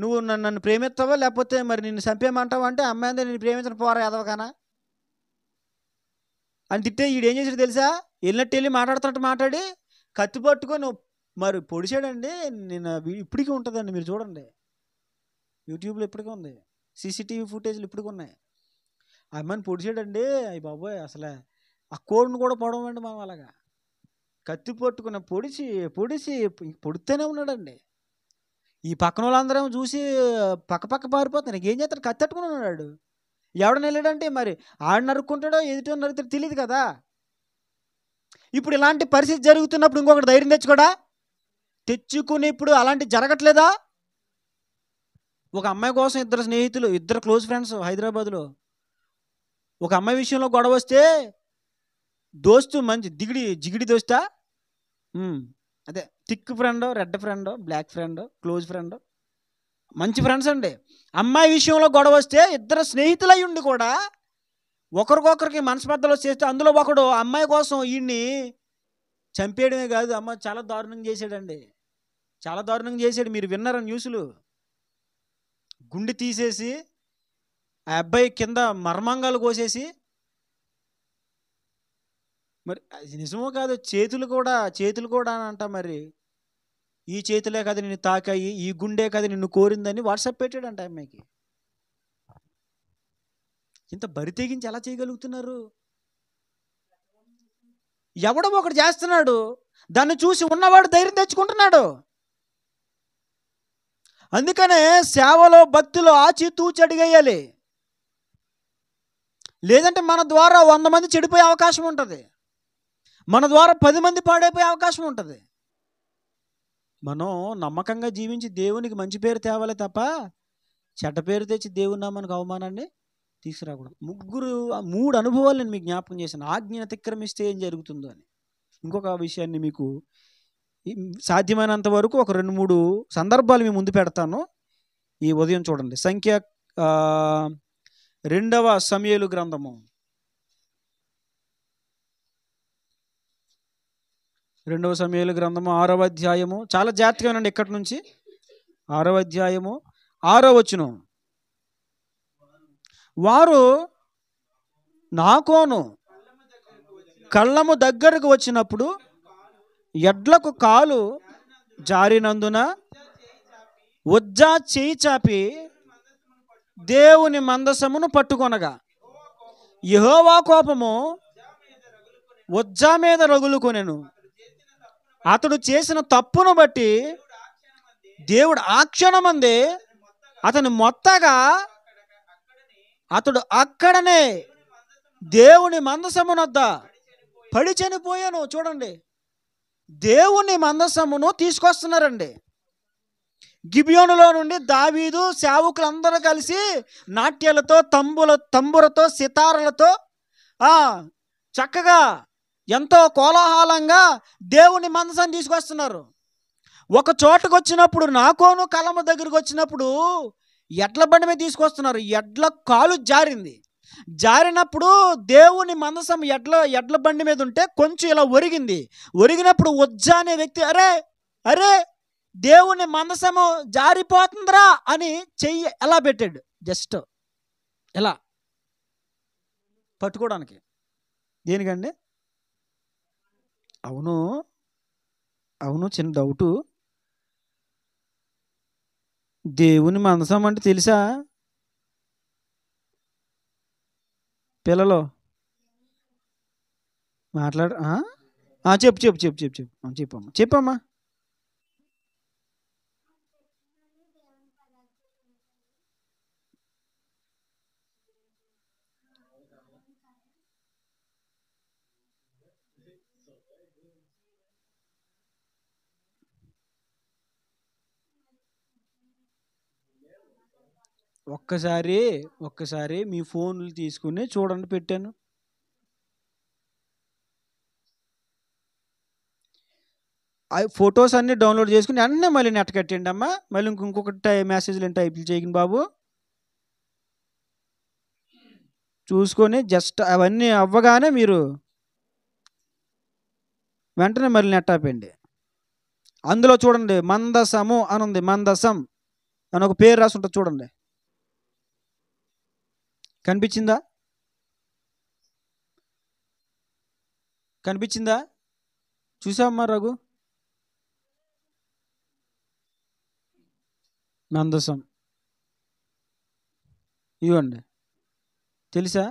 నువ్వు నన్ను ప్రేమిస్తావా లేకపోతే మరి నిన్ను చంపేయమంటావా అంటే, అమ్మాయి అంటే నేను ప్రేమించిన పోరా ఎదవకానా అని తిట్టే ఈడు ఏం చేశాడు తెలుసా, వెళ్ళి మాట్లాడి కత్తి పట్టుకొని మరి పొడిచాడండి. నేను ఇప్పటికీ ఉంటుందండి, మీరు చూడండి, యూట్యూబ్లో ఇప్పటికీ ఉంది, సీసీటీవీ ఫుటేజ్లు ఇప్పటికీ ఉన్నాయి. ఆ అమ్మాయిని పొడిచాడండి. అయ్యి బాబోయ్, అసలు ఆ కోడిని కూడా పొడవండి మనం అలాగా కత్తి పట్టుకున్న పొడితేనే ఉన్నాడండి. ఈ పక్కన వాళ్ళందరూ చూసి పక్క పారిపోతారు. ఏం చేస్తాడు, కత్తి పట్టుకుని ఉన్నాడు. ఎవడని వెళ్ళాడంటే మరి ఆడు నరుక్కుంటాడో ఎదుటి నరుకుతాడో తెలియదు కదా. ఇప్పుడు ఇలాంటి పరిస్థితి జరుగుతున్నప్పుడు ఇంకొకటి ధైర్యం తెచ్చుకుని ఇప్పుడు అలాంటి జరగట్లేదా. ఒక అమ్మాయి కోసం ఇద్దరు స్నేహితులు, ఇద్దరు క్లోజ్ ఫ్రెండ్స్ హైదరాబాద్లో ఒక అమ్మాయి విషయంలో గొడవ వస్తే, దోస్తు మంచి జిగిడి దోస్తా, అదే thick friend, red friend, black friend, close friend, మంచి ఫ్రెండ్స్ అండి. అమ్మాయి విషయంలో గొడవ వస్తే ఇద్దరు స్నేహితులు అయి ఉండి కూడా ఒకరికొకరికి మనస్పర్ధలు చేస్తే, అందులో ఒకడు అమ్మాయి కోసం ఈయన్ని చంపేయడమే కాదు, అమ్మ చాలా దారుణంగా చేశాడండి, చాలా దారుణంగా చేశాడు. మీరు విన్నారా న్యూస్లు, గుండె తీసేసి ఆ అబ్బాయి కింద మర్మాంగాలు కోసేసి, మరి అది నిజమో కాదు, చేతులు కూడా అంట, మరి ఈ చేతులే కదా నిన్ను తాకాయి, ఈ గుండె కదా నిన్ను కోరిందని వాట్సాప్ పెట్టాడంట అమ్మాయికి. ఇంత బరి తెగించి ఎలా చేయగలుగుతున్నారు. ఎవడో ఒకడు చేస్తున్నాడు, దాన్ని చూసి ఉన్నవాడు ధైర్యం తెచ్చుకుంటున్నాడు. అందుకనే సేవలో భక్తులు ఆచితూచి అడిగేయాలి, లేదంటే మన ద్వారా 100 మంది చెడిపోయే అవకాశం ఉంటుంది, మన ద్వారా 10 మంది పాడైపోయే అవకాశం ఉంటుంది. మనం నమ్మకంగా జీవించి దేవునికి మంచి పేరు తేవాలి తప్ప చెడ్డ పేరు తెచ్చి దేవుని నామానికి అవమానాన్ని తీసుకురాకూడదు. 3 అనుభవాలు నేను మీకు జ్ఞాపకం చేశాను, ఆజ్ఞను అతిక్రమిస్తే ఏం జరుగుతుందో అని. ఇంకొక విషయాన్ని మీకు సాధ్యమైనంత వరకు ఒక 2-3 సందర్భాలు మీ ముందు పెడతాను. ఈ ఉదయం చూడండి, సంఖ్య 2వ సమూయేలు గ్రంథము రెండవ సమూయేలు గ్రంథము 6వ అధ్యాయము, చాలా జాగ్రత్తగా ఉండండి. ఇక్కడి నుంచి 6వ అధ్యాయము 6వ వచనం. వారు నాకోను కళ్ళము దగ్గరకు వచ్చినప్పుడు ఎడ్లకు కాలు జారినందున ఉజ్జా చేయి చాపి దేవుని మందసమును పట్టుకొనగా యెహోవా కోపము ఉజ్జా మీద రగులుకొనెను. అతడు చేసిన తప్పును బట్టి దేవుడు ఆ క్షణమందే అతను మొత్తగా అతడు అక్కడనే దేవుని మందసమునొద్ద పడి చనిపోయాను. చూడండి, దేవుని మందసమును తీసుకొస్తున్నారండి. గిబియోనులో నుండి దావీదు సేవకులందరూ కలిసి నాట్యాలతో, తంబురతో, సితారలతో చక్కగా ఎంతో కోలాహలంగా దేవుని మందసాన్ని తీసుకొస్తున్నారు. ఒక చోటుకు వచ్చినప్పుడు, నాకోను కళ్ళము దగ్గరకు వచ్చినప్పుడు ఎడ్ల బండి మీద తీసుకొస్తున్నారు. ఎడ్ల కాలు జారినప్పుడు దేవుని మందసం ఎడ్ల బండి మీద ఉంటే కొంచెం ఇలా ఒరిగినప్పుడు ఉజ్జా అనే వ్యక్తి అరే దేవుని మందసము జారిపోతుందిరా అని చెయ్యి ఎలా పెట్టాడు, జస్ట్ ఎలా పట్టుకోవడానికి. దేనికండి? అవును చిన్న డౌటు. దేవుని మందసం అంటే తెలుసా పిల్లలు? మాట్లాడు. చెప్పమ్మా. ఒక్కసారి మీ ఫోన్లు తీసుకుని చూడండి, పెట్టాను. ఫొటోస్ అన్నీ డౌన్లోడ్ చేసుకుని అన్నీ మళ్ళీ నెట్ కట్టండి అమ్మా. మళ్ళీ ఇంకొకటి మెసేజ్లు టైపులు చేయకండి బాబు. చూసుకొని జస్ట్ అవన్నీ అవ్వగానే మీరు వెంటనే మళ్ళీ నెట్ ఆపండి. అందులో చూడండి, మందసము అని ఉంది. మందసం అని ఒక పేరు రాసి ఉంటుంది, చూడండి. కనిపించిందా? చూసావమ్మా రఘు? మందసం ఇవ్వండి. తెలుసా?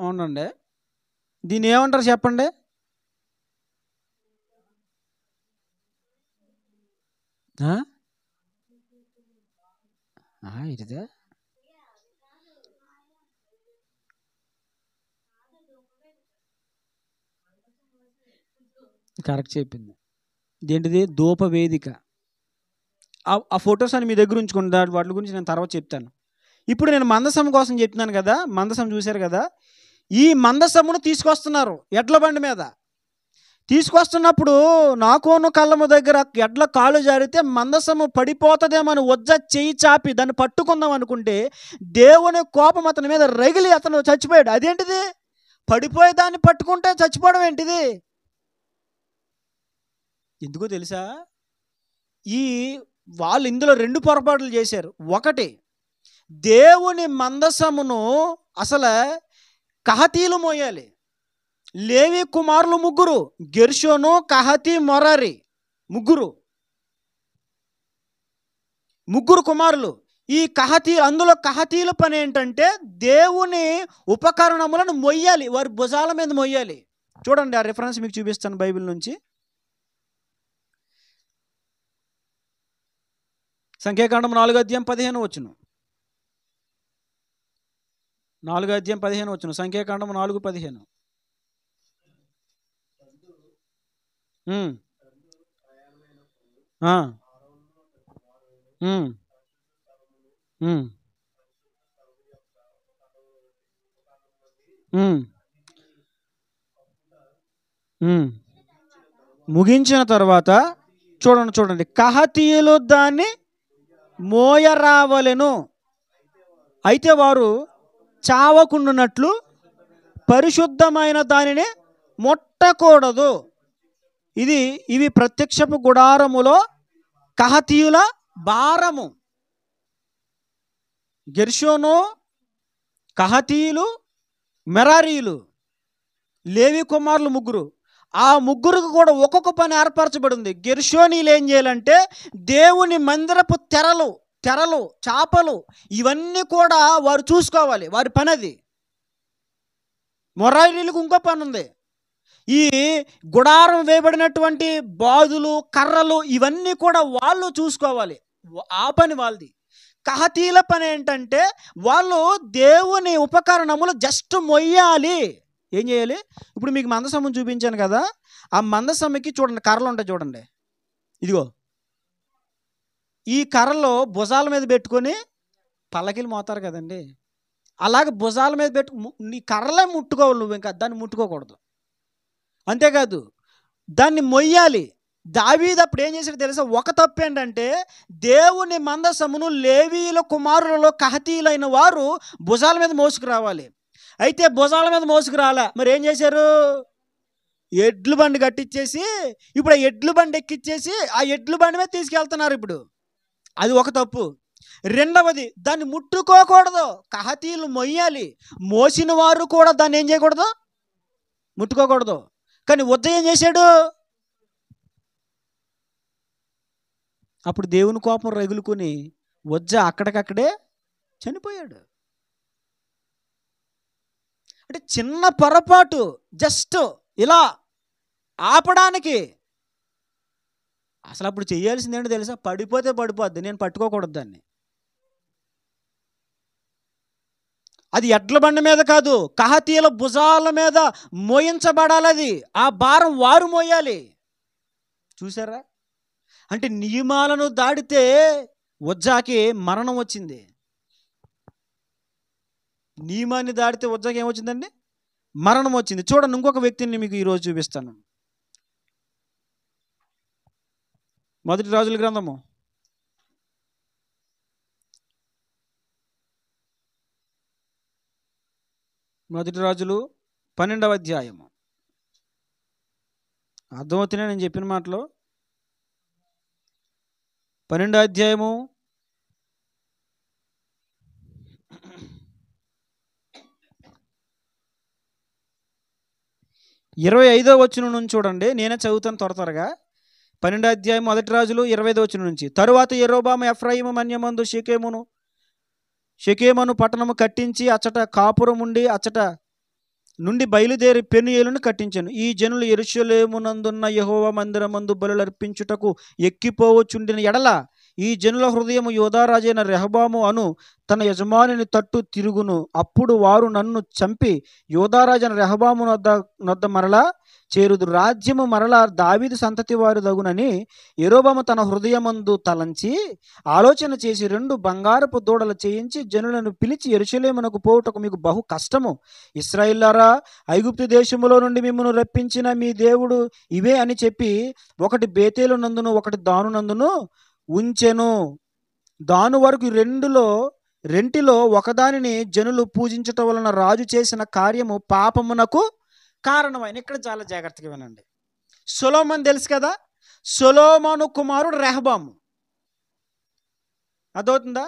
అవునండి. దీన్ని ఏమంటారు చెప్పండి? ఇదే కరెక్ట్ చెప్పింది. ఇదేంటిది? ధూపవేదిక. ఆ ఫొటోస్ అని మీ దగ్గర ఉంచుకోండి, వాటి గురించి నేను తర్వాత చెప్తాను. ఇప్పుడు నేను మందసం కోసం చెప్తున్నాను కదా. మందసం చూశారు కదా. ఈ మందసమును తీసుకొస్తున్నారు ఎడ్ల బండి మీద. తీసుకొస్తున్నప్పుడు నాకోను కళ్ళము దగ్గర ఎడ్ల కాలు జారితే మందసము పడిపోతుందేమని ఉజ్జా చెయ్యి చాపి దాన్ని పట్టుకుందాం అనుకుంటే దేవుని కోపం అతని మీద రగిలి అతను చచ్చిపోయాడు. అదేంటిది? పడిపోయే దాన్ని పట్టుకుంటే చచ్చిపోవడం ఏంటిది? ఎందుకో తెలుసా? వాళ్ళు ఇందులో 2 పొరపాట్లు చేశారు. ఒకటి, దేవుని మందసమును అసలు కహతీలు మోయాలి. లేవి కుమారులు 3, గెర్షోను, కహతి, మొరారి, ముగ్గురు కుమారులు. ఈ అందులో కహతీల పని ఏంటంటే దేవుని ఉపకరణములను మొయ్యాలి, వారి భుజాల మీద మొయ్యాలి. చూడండి, ఆ రిఫరెన్స్ మీకు చూపిస్తాను బైబిల్ నుంచి. సంఖ్యాకాండం 4వ అధ్యాయం 15వ వచనం. 4వ అధ్యాయం 15వ వచనం. సంఖ్యాకాండం 4:15. ముగించిన తర్వాత చూడండి, కహతీయులు దాన్ని మోయరావలెను. అయితే వారు చావకుండునట్లు పరిశుద్ధమైన దానిని ముట్టకూడదు. ఇవి ప్రత్యక్షపు గుడారములో కహతీయుల భారము. గెర్షోను, కహతీయులు, మెరారీయులు, లేవి కుమారులు ముగ్గురు. ఆ ముగ్గురికి కూడా ఒక్కొక్క పని ఏర్పరచబడింది. గెర్షోనీలు ఏం చేయాలంటే దేవుని మందిరపు తెరలు, చాపలు ఇవన్నీ కూడా వారు చూసుకోవాలి, వారి పని అది. మెరారీయులకు ఇంకో పని ఉంది. ఈ గుడారం వేయబడినటువంటి బాదులు, కర్రలు ఇవన్నీ కూడా వాళ్ళు చూసుకోవాలి, ఆ పని వాళ్ళది. కహతీల పని ఏంటంటే వాళ్ళు దేవుని ఉపకరణములు జస్ట్ మొయ్యాలి. ఏం చేయాలి? ఇప్పుడు మీకు మందసమ్మని చూపించాను కదా, ఆ మందసమ్మకి చూడండి కర్రలు ఉంటాయి చూడండి. ఇదిగో ఈ కర్రలో భుజాల మీద పెట్టుకొని పల్లకిలు మోతారు కదండి. అలాగే భుజాల మీద నీ కర్రలే ముట్టుకోవాలి, నువ్వు ఇంకా దాన్ని ముట్టుకోకూడదు. అంతేకాదు దాన్ని మొయ్యాలి. దావీదు అప్పుడు ఏం చేశాడు తెలుసా? ఒక తప్పు ఏంటంటే దేవుని మందసమును లేవీయుల కుమారులలో కహతీయులైన వారు భుజాల మీద మోసుకురావాలి. అయితే భుజాల మీద మోసుకురాలా, మరి ఏం చేశారు? ఎడ్లు బండి కట్టించేసి ఇప్పుడు ఆ ఎడ్లు బండి ఎక్కిచ్చేసి ఆ ఎడ్లు బండి మీద తీసుకెళ్తున్నారు. ఇప్పుడు అది ఒక తప్పు. రెండవది, దాన్ని ముట్టుకోకూడదు. కహతీయులు మొయ్యాలి, మోసిన వారు కూడా దాన్ని ఏం చేయకూడదు, ముట్టుకోకూడదు. కానీ ఉజ్జ ఏం చేశాడు? అప్పుడు దేవుని కోపం రగులుకొని ఉజ్జ అక్కడికక్కడే చనిపోయాడు. అంటే చిన్న పొరపాటు జస్ట్ ఇలా ఆపడానికి. అసలు అప్పుడు చేయాల్సింది ఏంటో తెలుసా? పడిపోతే పడిపోద్ది, నేను పట్టుకోకూడదు దాన్ని. అది ఎడ్ల బండి మీద కాదు, కహతీయుల భుజాల మీద మోయించబడాలి. అది ఆ భారం వారు మోయాలి. చూసారా? అంటే నియమాలను దాటితే ఉజ్జాకి మరణం వచ్చింది. నియమాన్ని దాటితే ఉజ్జాకి ఏమొచ్చిందండి? మరణం వచ్చింది. చూడండి, ఇంకొక వ్యక్తిని మీకు ఈరోజు చూపిస్తాను. మొదటి రాజుల గ్రంథము 12వ అధ్యాయము. అర్థమవుతున్నాయి నేను చెప్పిన మాటలు? 12వ అధ్యాయము 25వ వచనం నుంచి చూడండి. నేనే చదువుతాను త్వరగా. 12వ అధ్యాయం 1 రాజులు 25వ వచనం నుంచి. తరువాత యెరోబాము ఎఫ్రాయిము మన్యమందు షెకెమును పట్టణము కట్టించి అచ్చట కాపురం ఉండి అచ్చట నుండి బయలుదేరి పెనుయేలును కట్టించాను. ఈ జనులు యెరూషలేమునందున్న యెహోవా మందిరమందు బలులు అర్పించుటకు ఎక్కిపోవచ్చుండిన ఎడల ఈ జనుల హృదయము యోధారాజైన రెహబాము అను తన యజమానిని తట్టు తిరుగును. అప్పుడు వారు నన్ను చంపి యోధారాజైన రెహబాము నొద్ద మరలా చేరుదు. రాజ్యము మరలా దావీదు సంతతి వారు దగునని యెరోబాము తన హృదయమందు తలంచి ఆలోచన చేసి 2 బంగారపు దూడలు చేయించి జనులను పిలిచి యెరూషలేమునకు పోవుటకు మీకు బహు కష్టము. ఇశ్రాయేలులారా, ఐగుప్తు దేశములో నుండి మిమ్మును రప్పించిన మీ దేవుడు ఇవే అని చెప్పి ఒకటి బేతేలు నందును ఒకటి దాను నందును ఉంచెను. దాను వరకు రెంటిలో ఒకదానిని జనులు పూజించటం వలన రాజు చేసిన కార్యము పాపమునకు కారణమైన. ఇక్కడ చాలా జాగ్రత్తగా వినండి. సొలొమోను తెలుసు కదా, సొలొమోను కుమారుడు రెహబాము. అర్థమవుతుందా?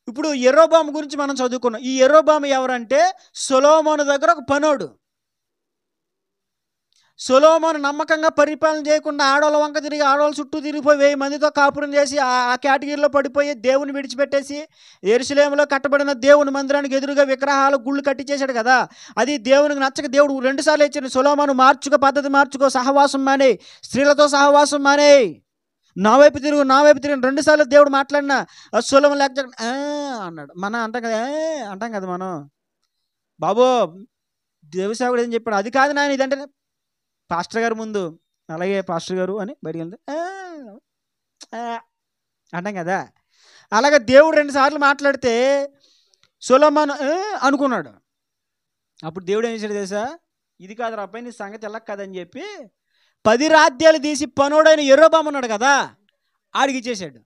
ఇప్పుడు యెరోబాము గురించి మనం చదువుకున్నాం. ఈ యెరోబాము ఎవరంటే సొలొమోను దగ్గర ఒక పనోడు. సొలొమోను నమ్మకంగా పరిపాలన చేయకుండా ఆడవాళ్ళ వంక తిరిగి ఆడవాళ్ళ చుట్టూ తిరిగిపోయి 1000 మందితో కాపురం చేసి ఆ కేటగిరీలో పడిపోయి దేవుని విడిచిపెట్టేసి యెరూషలేములో కట్టబడిన దేవుని మందిరానికి ఎదురుగా విగ్రహాలు గుళ్ళు కట్టించేశాడు కదా. అది దేవునికి నచ్చక దేవుడు 2 సార్లు ఇచ్చాడు, సొలొమోను పద్ధతి మార్చుకో, సహవాసం మానే, స్త్రీలతో సహవాసం మానే, నా వైపు తిరుగు 2 సార్లు దేవుడు మాట్లాడినా సొలొమోను లేక అన్నాడు. మనం అంటాం కదా మనం, బాబో దేవసేవకుడు ఏం చెప్పాడు, అది కాదు నాయన ఇదంటే పాస్టర్ గారు ముందు అలాగే పాస్టర్ గారు అని బయటికి వెళ్తే అంటాం కదా. అలాగే దేవుడు 2 సార్లు మాట్లాడితే సొలొమోను అనుకున్నాడు. అప్పుడు దేవుడు ఏం చేశాడు తెలుసా? ఇది కాదు రా అబ్బాయి, నీ సంగతి ఎలా కాదని చెప్పి 10 రాజ్యాలు తీసి పనోడైన యెరోబాము ఉన్నాడు కదా, ఆడికి ఇచ్చేసాడు.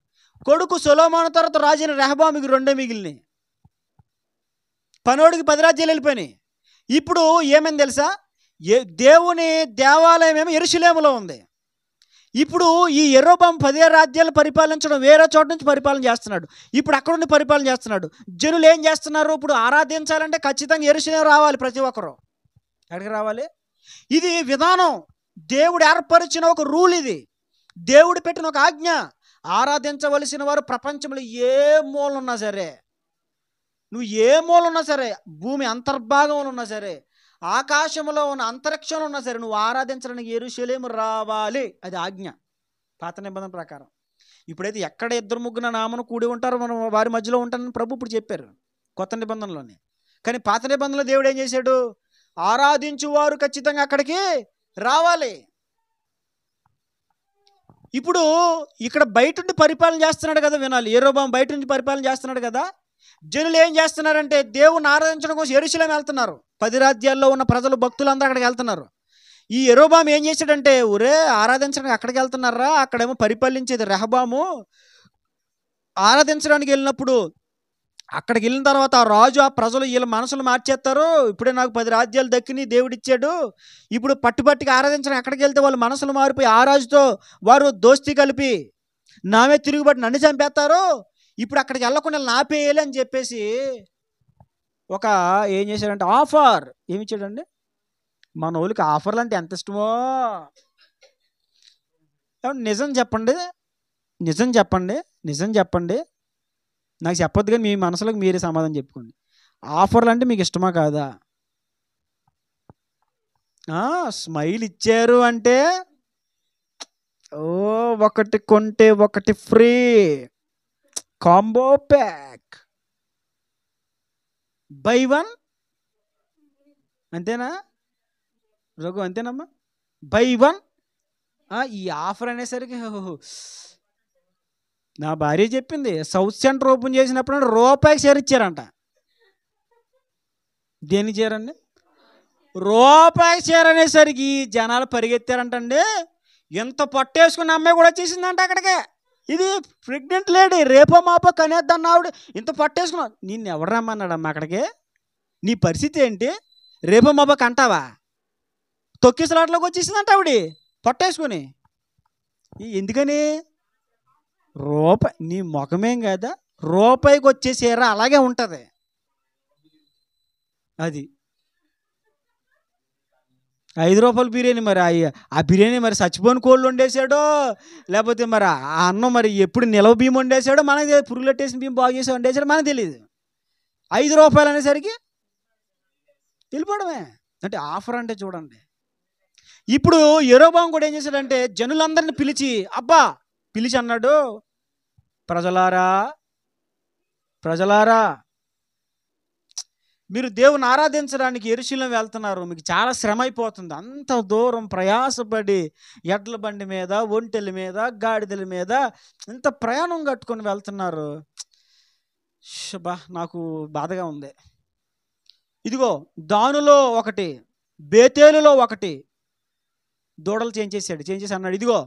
కొడుకు సొలొమోను తర్వాత రాజైన రెహబాముకి 2 మిగిలినాయి. పనోడికి 10 రాజ్యాలు వెళ్ళిపోయినాయి. ఇప్పుడు ఏమైంది తెలుసా, దేవుని దేవాలయం ఏమో యెరూషలేములో ఉంది. ఇప్పుడు ఈ యెరొబాము 10 రాజ్యాలు పరిపాలించడం వేరే చోట నుంచి పరిపాలన చేస్తున్నాడు. ఇప్పుడు అక్కడ నుండి పరిపాలన చేస్తున్నాడు. జనులు ఏం చేస్తున్నారు, ఇప్పుడు ఆరాధించాలంటే ఖచ్చితంగా యెరూషలేము రావాలి. ప్రతి ఒక్కరు ఎక్కడికి రావాలి? ఇది విధానం, దేవుడు ఏర్పరిచిన ఒక రూల్, ఇది దేవుడు పెట్టిన ఒక ఆజ్ఞ. ఆరాధించవలసిన వారు ప్రపంచంలో ఏ మూల ఉన్నా సరే, నువ్వు ఏ మూల ఉన్నా సరే, భూమి అంతర్భాగంలో ఉన్నా సరే, ఆకాశంలో ఉన్న అంతరిక్షంలో ఉన్నా సరే, నువ్వు ఆరాధించడానికి యెరూషలేము రావాలి. అది ఆజ్ఞ పాత నిబంధన ప్రకారం. ఇప్పుడైతే ఎక్కడ 2-3 నామను కూడి ఉంటారో మనం వారి మధ్యలో ఉంటానని ప్రభు ఇప్పుడు చెప్పారు కొత్త నిబంధనలోనే. కానీ పాత నిబంధనలో దేవుడు ఏం చేశాడు, ఆరాధించువారు ఖచ్చితంగా అక్కడికి రావాలి. ఇప్పుడు ఇక్కడ బయట నుండి పరిపాలన చేస్తున్నాడు కదా, వినాలి. యెరొబాము బయట నుంచి పరిపాలన చేస్తున్నాడు కదా. జనులు ఏం చేస్తున్నారంటే దేవుని ఆరాధించడం కోసం యెరూషలేము వెళ్తున్నారు. 10 రాజ్యాల్లో ఉన్న ప్రజలు, భక్తులందరూ అక్కడికి వెళ్తున్నారు. ఈ యెరొబాము ఏం చేశాడంటే, ఒరే ఆరాధించడానికి అక్కడికి వెళ్తున్నారా, అక్కడేమో పరిపాలించేది రెహబాము. ఆరాధించడానికి వెళ్ళినప్పుడు అక్కడికి వెళ్ళిన తర్వాత ఆ రాజు, ఆ ప్రజలు వీళ్ళ మనసులు మార్చేస్తారు. ఇప్పుడే నాకు 10 రాజ్యాలు దక్కిని దేవుడిచ్చాడు, ఇప్పుడు పట్టుబట్టికి ఆరాధించడానికి అక్కడికి వెళ్తే వాళ్ళ మనసులు మారిపోయి ఆ రాజుతో వారు దోస్తీ కలిపి నామే తిరుగుబట్టి నన్ను చంపేస్తారు, ఇప్పుడు అక్కడికి వెళ్ళకుండా నాపేయాలి అని చెప్పేసి ఒక ఏం చేశాడంటే ఆఫర్ ఏమి ఇచ్చాడండి. మన వాళ్ళకి ఆఫర్లు అంటే ఎంత ఇష్టమో. నిజం చెప్పండి, నిజం చెప్పండి, నిజం చెప్పండి. నాకు చెప్పొద్దు కానీ మీ మనసులోకి మీరే సమాధానం చెప్పుకోండి. ఆఫర్లు అంటే మీకు ఇష్టమా కాదా? స్మైల్ ఇచ్చారు అంటే ఒకటి కొంటే ఒకటి ఫ్రీ, కాంబో ప్యాక్, బై 1 అంతేనా రఘు, అంతేనమ్మా? బై 1 ఈ ఆఫర్ అనేసరికి నా భార్య చెప్పింది, సౌత్ సెంటర్ ఓపెన్ చేసినప్పుడు రూపాయికి షేర్ ఇచ్చారంట. దేనికి చేరండి? రూపాయికి షేర్ అనేసరికి జనాలు పరిగెత్తారంటండి. ఎంత పట్టేసుకున్న అమ్మాయి కూడా వచ్చేసిందంట అక్కడికే. ఇది ప్రెగ్నెంట్ లేడీ, రేపో మాపో కనేద్దాన్ని ఆవిడ. ఇంత పట్టేసుకున్నావు, నిన్ను ఎవరు రమ్మన్నాడమ్మా అక్కడికి? నీ పరిస్థితి ఏంటి? రేపో మాపో కంటావా? తొక్కిసలాట్లోకి వచ్చేసిందంట ఆవిడ పట్టేసుకుని. ఎందుకని? రూపాయి, నీ ముఖమేం కదా, రూపాయికి వచ్చేసేరా అలాగే ఉంటుంది. అది 5 రూపాయల బిర్యానీ, మరి ఆ బిర్యానీ మరి చచ్చిపోని కోళ్ళు వండేసాడో, లేకపోతే మరి ఆ అన్నం మరి ఎప్పుడు నిలవ బియ్యం వండేసాడో మనకి తెలియదు, పురుగులెట్టేసిన బియ్యం బాగు చేసి వండేసాడో మనకు తెలియదు. 5 రూపాయలు అనేసరికి వెళ్ళిపోవడమే. అంటే ఆఫర్ అంటే చూడండి. ఇప్పుడు యెరొబాము కూడా ఏం చేశాడంటే జనులందరిని పిలిచి అన్నాడు, ప్రజలారా, ప్రజలారా, మీరు దేవుని ఆరాధించడానికి యెరూషలేము వెళ్తున్నారు, మీకు చాలా శ్రమ అయిపోతుంది. అంత దూరం ప్రయాసపడి ఎడ్ల బండి మీద, ఒంటెల మీద, గాడిదల మీద ఇంత ప్రయాణం కట్టుకొని వెళ్తున్నారు. నాకు బాధగా ఉంది. ఇదిగో దానులో ఒకటి, బేతేలులో ఒకటి దూడలు చేంచేసి అన్నాడు, ఇదిగో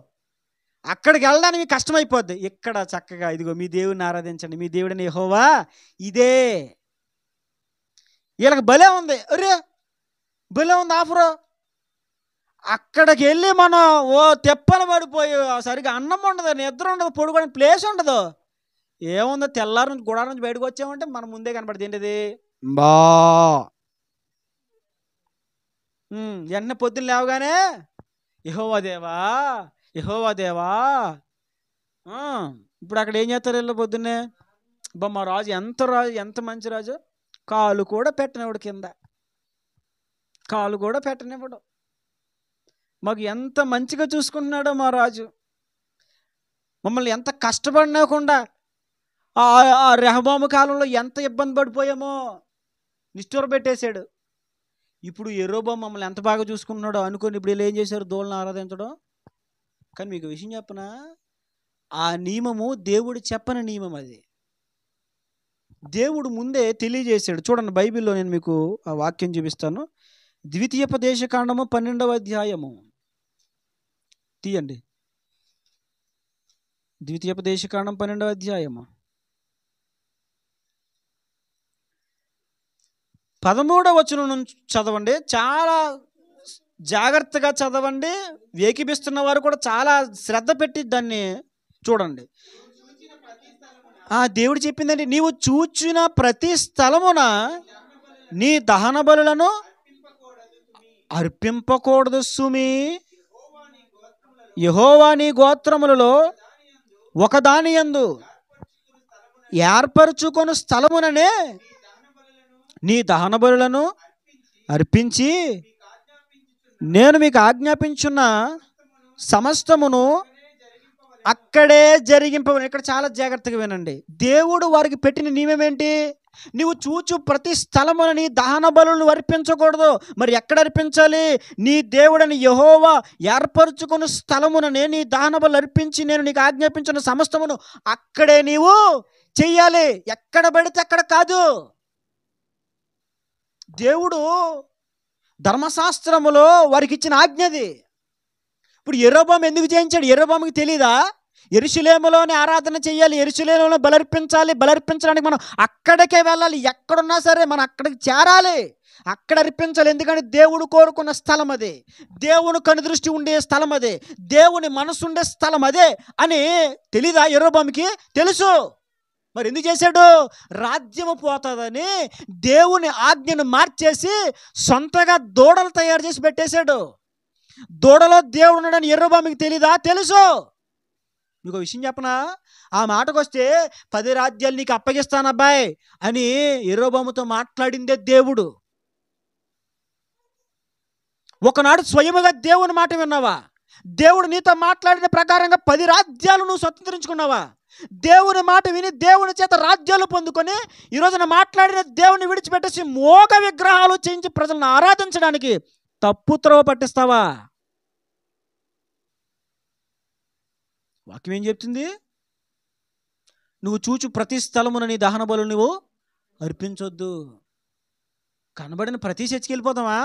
అక్కడికి వెళ్ళడానికి కష్టమైపోద్ది, ఇక్కడ చక్కగా ఇదిగో మీ దేవుడిని ఆరాధించండి, మీ దేవుడిని యెహోవా ఇదే. వీళ్ళకి భలే ఉంది, అరే భలే ఉంది ఆఫరు. అక్కడికి వెళ్ళి మనం తెప్పలు పడిపోయి సరిగ్గా అన్నం ఉండదు, నిద్ర ఉండదు, పడుకోవడానికి ప్లేస్ ఉండదు. ఏముందో తెల్లారు నుంచి గుడారం నుంచి బయటకు వచ్చామంటే మన ముందే కనపడుతుంది ఏంటిది, బా. వెంటనే పొద్దున్న లేవగానే యెహోవా దేవా, యెహోవా దేవా. ఇప్పుడు అక్కడ ఏం చేస్తారు వీళ్ళు పొద్దున్నే? మా రాజు ఎంత మంచి రాజు, కాలు కూడా పెట్టనివ్వడు కింద, కాలు కూడా పెట్టనివ్వడు. మాకు ఎంత మంచిగా చూసుకుంటున్నాడో మా రాజు, మమ్మల్ని ఎంత కష్టపడినాకుండా. ఆ రెహబాము కాలంలో ఎంత ఇబ్బంది పడిపోయామో నిష్ఠూర పెట్టేశాడు. ఇప్పుడు యెరొబాము మమ్మల్ని ఎంత బాగా చూసుకుంటున్నాడో అనుకొని ఇప్పుడు వీళ్ళు ఏం చేశారు, దూడలను ఆరాధించడం. కానీ మీకు విషయం చెప్పనా, ఆ నియమము దేవుడు చెప్పని నియమం. అది దేవుడు ముందే తెలియజేశాడు. చూడండి బైబిల్లో నేను మీకు ఆ వాక్యం చూపిస్తాను. ద్వితీయోపదేశకాండము 12వ అధ్యాయము తీయండి. ద్వితీయోపదేశకాండం 12వ అధ్యాయము 13వ వచనం నుంచి చదవండి, చాలా జాగ్రత్తగా చదవండి. ఏకీపిస్తున్న వారు కూడా చాలా శ్రద్ధ పెట్టి దాన్ని చూడండి. దేవుడు చెప్పిందండి, నీవు చూచిన ప్రతి స్థలమున నీ దహన బలులను అర్పింపకూడదు సుమి. యెహోవా నీ గోత్రములలో ఒకదాని యందు ఏర్పరచుకొను స్థలముననే నీ దహన బలులను అర్పించి నేను మీకు ఆజ్ఞాపించున్న సమస్తమును అక్కడే జరిగింపవలను. ఇక్కడ చాలా జాగ్రత్తగా వినండి. దేవుడు వారికి పెట్టిన నియమం ఏంటి? నీవు చూచు ప్రతి స్థలమున నీ దహన బలులను అర్పించకూడదు. మరి ఎక్కడ అర్పించాలి? నీ దేవుడని యెహోవా ఏర్పరచుకున్న స్థలముననే నీ దహన బలు అర్పించి నేను నీకు ఆజ్ఞాపించిన సమస్తమును అక్కడే నీవు చెయ్యాలి. ఎక్కడ పడితే అక్కడ కాదు. దేవుడు ధర్మశాస్త్రములో వారికి ఇచ్చిన ఆజ్ఞది. ఇప్పుడు యెరొబాము ఎందుకు చేయించాడు? యెరొబాముకి తెలీదా? యెరూషలేములోనే ఆరాధన చేయాలి, యెరూషలేములో బలర్పించడానికి మనం అక్కడికే వెళ్ళాలి. ఎక్కడున్నా సరే మనం అక్కడికి చేరాలి, అక్కడ అర్పించాలి. ఎందుకంటే దేవుడు కోరుకున్న స్థలం అదే, దేవుని కనుదృష్టి ఉండే స్థలం అదే, దేవుని మనసు ఉండే స్థలం అదే అని తెలీదా యెరొబాముకి? తెలుసు. మరి ఎందుకు చేశాడు? రాజ్యము పోతుందని దేవుని ఆజ్ఞను మార్చేసి సొంతగా దూడలు తయారు చేసి పెట్టేశాడు. దూడలో దేవుడు ఉన్నాడని యెరొబాముకి తెలీదా? తెలుసు. మీకు విషయం చెప్పనా? ఆ మాటకు వస్తే 10 రాజ్యాలు నీకు అప్పగిస్తాను అబ్బాయి అని యెరొబాముతో మాట్లాడిందే దేవుడు. ఒకనాడు స్వయముగా దేవుని మాట విన్నావా? దేవుడు నీతో మాట్లాడిన ప్రకారంగా 10 రాజ్యాలు నువ్వు స్వతంత్రించుకున్నావా? దేవుని మాట విని దేవుని చేత రాజ్యాలు పొందుకొని ఈరోజున మాట్లాడిన దేవుని విడిచిపెట్టేసి మోగ విగ్రహాలు చేయించి ప్రజలను ఆరాధించడానికి తప్పు త్రోవ పట్టిస్తావా? వాక్యం ఏం చెప్తుంది? నువ్వు చూచు ప్రతి స్థలమున నీ దహన బలు నువ్వు అర్పించొద్దు. కనబడిన ప్రతి చర్చికి వెళ్ళిపోతావా?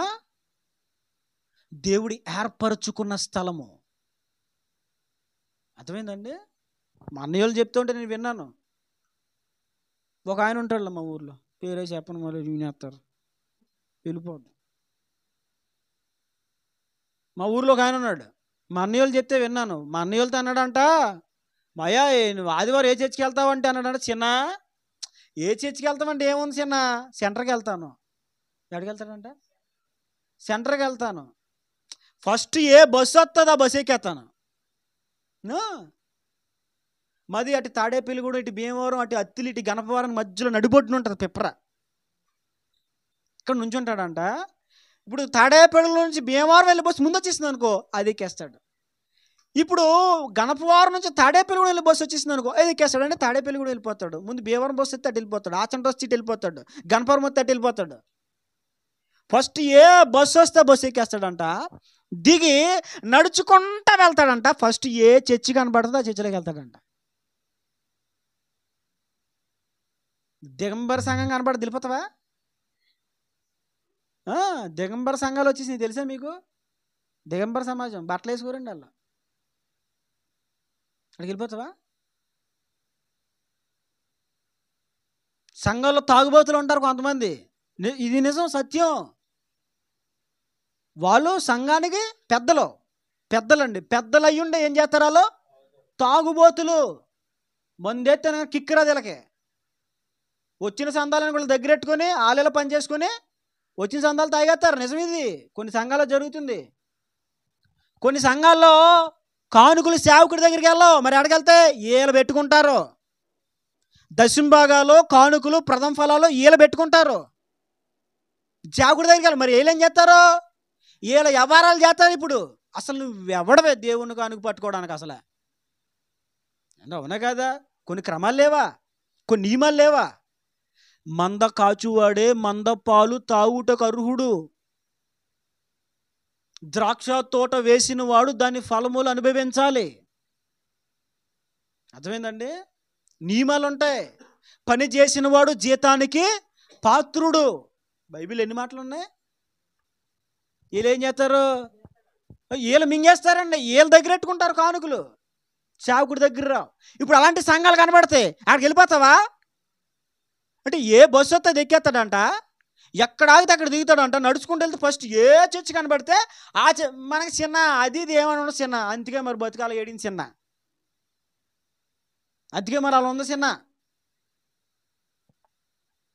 దేవుడి ఏర్పరచుకున్న స్థలము. అర్థమైందండి? మా అన్నయ్యలు చెప్తూ ఉంటే నేను విన్నాను. ఒక ఆయన ఉంటాడు మా ఊర్లో, పేరే చెప్పను, మళ్ళీ వినేస్తారు, వెళ్ళిపోద్దు. మా ఊర్లో ఒక ఆయన ఉన్నాడు, మా అన్నయ్యలు చెప్తే విన్నాను. మా అన్నయ్యలతో అన్నాడంట, మాయా నువ్వు ఆదివారం ఏ చర్చికి వెళ్తావంటే అన్నాడంట. చిన్న ఏ చర్చికి వెళ్తామంటే ఏముంది చిన్న, సెంటర్కి వెళ్తాను. ఎక్కడికి వెళ్తాడంట? సెంటర్కి వెళ్తాను. ఫస్ట్ ఏ బస్సు వస్తుంది ఆ బస్సు ఎక్కేస్తాను. మాది అటు తాడేపల్లిగూడెం, ఇటు భీమవరం, అటు అత్తిలి, ఇటు గణపవరం మధ్యలో నడిబొట్టున ఉంటుంది పిప్ర. ఇక్కడ నుంచి ఉంటాడంట. ఇప్పుడు తాడేపల్లి నుంచి భీమవరం వెళ్ళే బస్సు ముందు వచ్చేసింది అనుకో, అది ఎక్కేస్తాడు. ఇప్పుడు గణపవరం నుంచి తాడేపల్లిగూడెం వెళ్ళే బస్సు వచ్చేసింది అనుకో, అది ఎక్కేస్తాడు. అంటే తాడేపల్లిగూడెం వెళ్ళిపోతాడు. ముందు భీమవరం బస్సు వస్తే అటు వెళ్ళిపోతాడు, ఆచంట వస్తే ఇటు వెళ్ళిపోతాడు, గణపవరం వస్తే అటు వెళ్ళిపోతాడు. ఫస్ట్ ఏ బస్సు వస్తే బస్సు ఎక్కేస్తాడంట. దిగి నడుచుకుంటా వెళ్తాడంట. ఫస్ట్ ఏ చర్చి కనబడుతుందో ఆ చర్చిలోకి వెళ్తాడంట. దిగంబర సంఘం కనబడి వెళ్ళిపోతావా? దిగంబర సంఘాలు వచ్చేసి తెలుసా మీకు? దిగంబర సమాజం, బట్టలు వేసుకోరండి వాళ్ళు. అక్కడికి వెళ్ళిపోతావా? సంఘంలో తాగుబోతులు ఉంటారు కొంతమంది. ఇది నిజం, సత్యం. వాళ్ళు సంఘానికి పెద్దలండి. పెద్దలు అయ్యుండే ఏం చేస్తారు వాళ్ళు? తాగుబోతులు. మందెత్తే కిక్కిరాదు వీళ్ళకి. వచ్చిన సందాలను కూడా దగ్గరెట్టుకొని ఆలేలా పని చేసుకొని వచ్చిన సందాలు తాగేస్తారు. నిజం ఇది. కొన్ని సంఘాల్లో జరుగుతుంది. కొన్ని సంఘాల్లో కానుకలు సేవకుడి దగ్గరికి వెళ్ళవు. మరి ఎక్కడికెళ్తే ఈల పెట్టుకుంటారు. దశంభాగాలు, కానుకలు, ప్రథమ ఫలాలు ఈల పెట్టుకుంటారు. సేవకుడి దగ్గరికి వెళ్ళి మరి ఏం చేస్తారు? ఈల వ్యవహారాలు చేస్తారు. ఇప్పుడు అసలు నువ్వు ఎవడవే దేవుని కానుక పట్టుకోవడానికి? అసలు అవునా కదా? కొన్ని క్రమాలు లేవా? కొన్ని నియమాలు లేవా? మంద కాచువాడే మంద పాలు తాగుటకు అర్హుడు. ద్రాక్ష తోట వేసిన వాడు దాని ఫలములు అనుభవించాలి. అర్థమైందండి? నియమాలు ఉంటాయి. పని చేసిన వాడు జీతానికి పాత్రుడు. బైబిల్ ఎన్ని మాటలు ఉన్నాయి? వీళ్ళు ఏం చేస్తారు? వీళ్ళు మింగేస్తారండి. వీళ్ళ దగ్గర పెట్టుకుంటారు కానుకలు, సేవకుడి దగ్గర రావు. ఇప్పుడు అలాంటి సంఘాలు కనబడతాయి. అక్కడికి వెళ్ళిపోతావా? అంటే ఏ బస్సు వస్తే ఎక్కేస్తాడంట, ఎక్కడ ఆగితే అక్కడ దిగుతాడు అంట. నడుచుకుంటూ వెళ్తే ఫస్ట్ ఏ చర్చి కనబడితే మనకి చిన్న అది ఇది ఏమని ఉండదు చిన్న. అందుకే మరి బతుకాల ఏడింది చిన్న, అందుకే మరి అలా ఉంది చిన్న,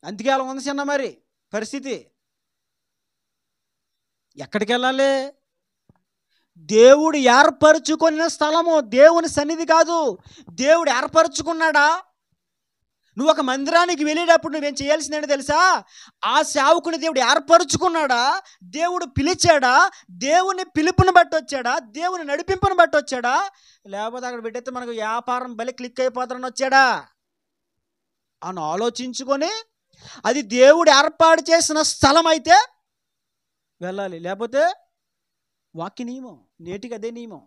అందుకే అలా ఉంది చిన్న. మరి పరిస్థితి ఎక్కడికి వెళ్ళాలి? దేవుడు ఏర్పరచుకున్న స్థలము దేవుని సన్నిధి కాదు. దేవుడు ఏర్పరచుకున్నాడా? నువ్వు ఒక మందిరానికి వెళ్ళేటప్పుడు నువ్వేం చేయాల్సింది ఏంటో తెలుసా? ఆ సేవకుని దేవుడు ఏర్పరచుకున్నాడా? దేవుడు పిలిచాడా? దేవుని పిలుపుని బట్టి వచ్చాడా? దేవుని నడిపింపుని బట్టి వచ్చాడా? లేకపోతే అక్కడ పెట్టేస్తే మనకు వ్యాపారం బలి క్లిక్ అయిపోతారని వచ్చాడా అని ఆలోచించుకొని అది దేవుడు ఏర్పాటు చేసిన స్థలం అయితే వెళ్ళాలి. లేకపోతే వాక్య నియమం, నేటికి అదే నియమం.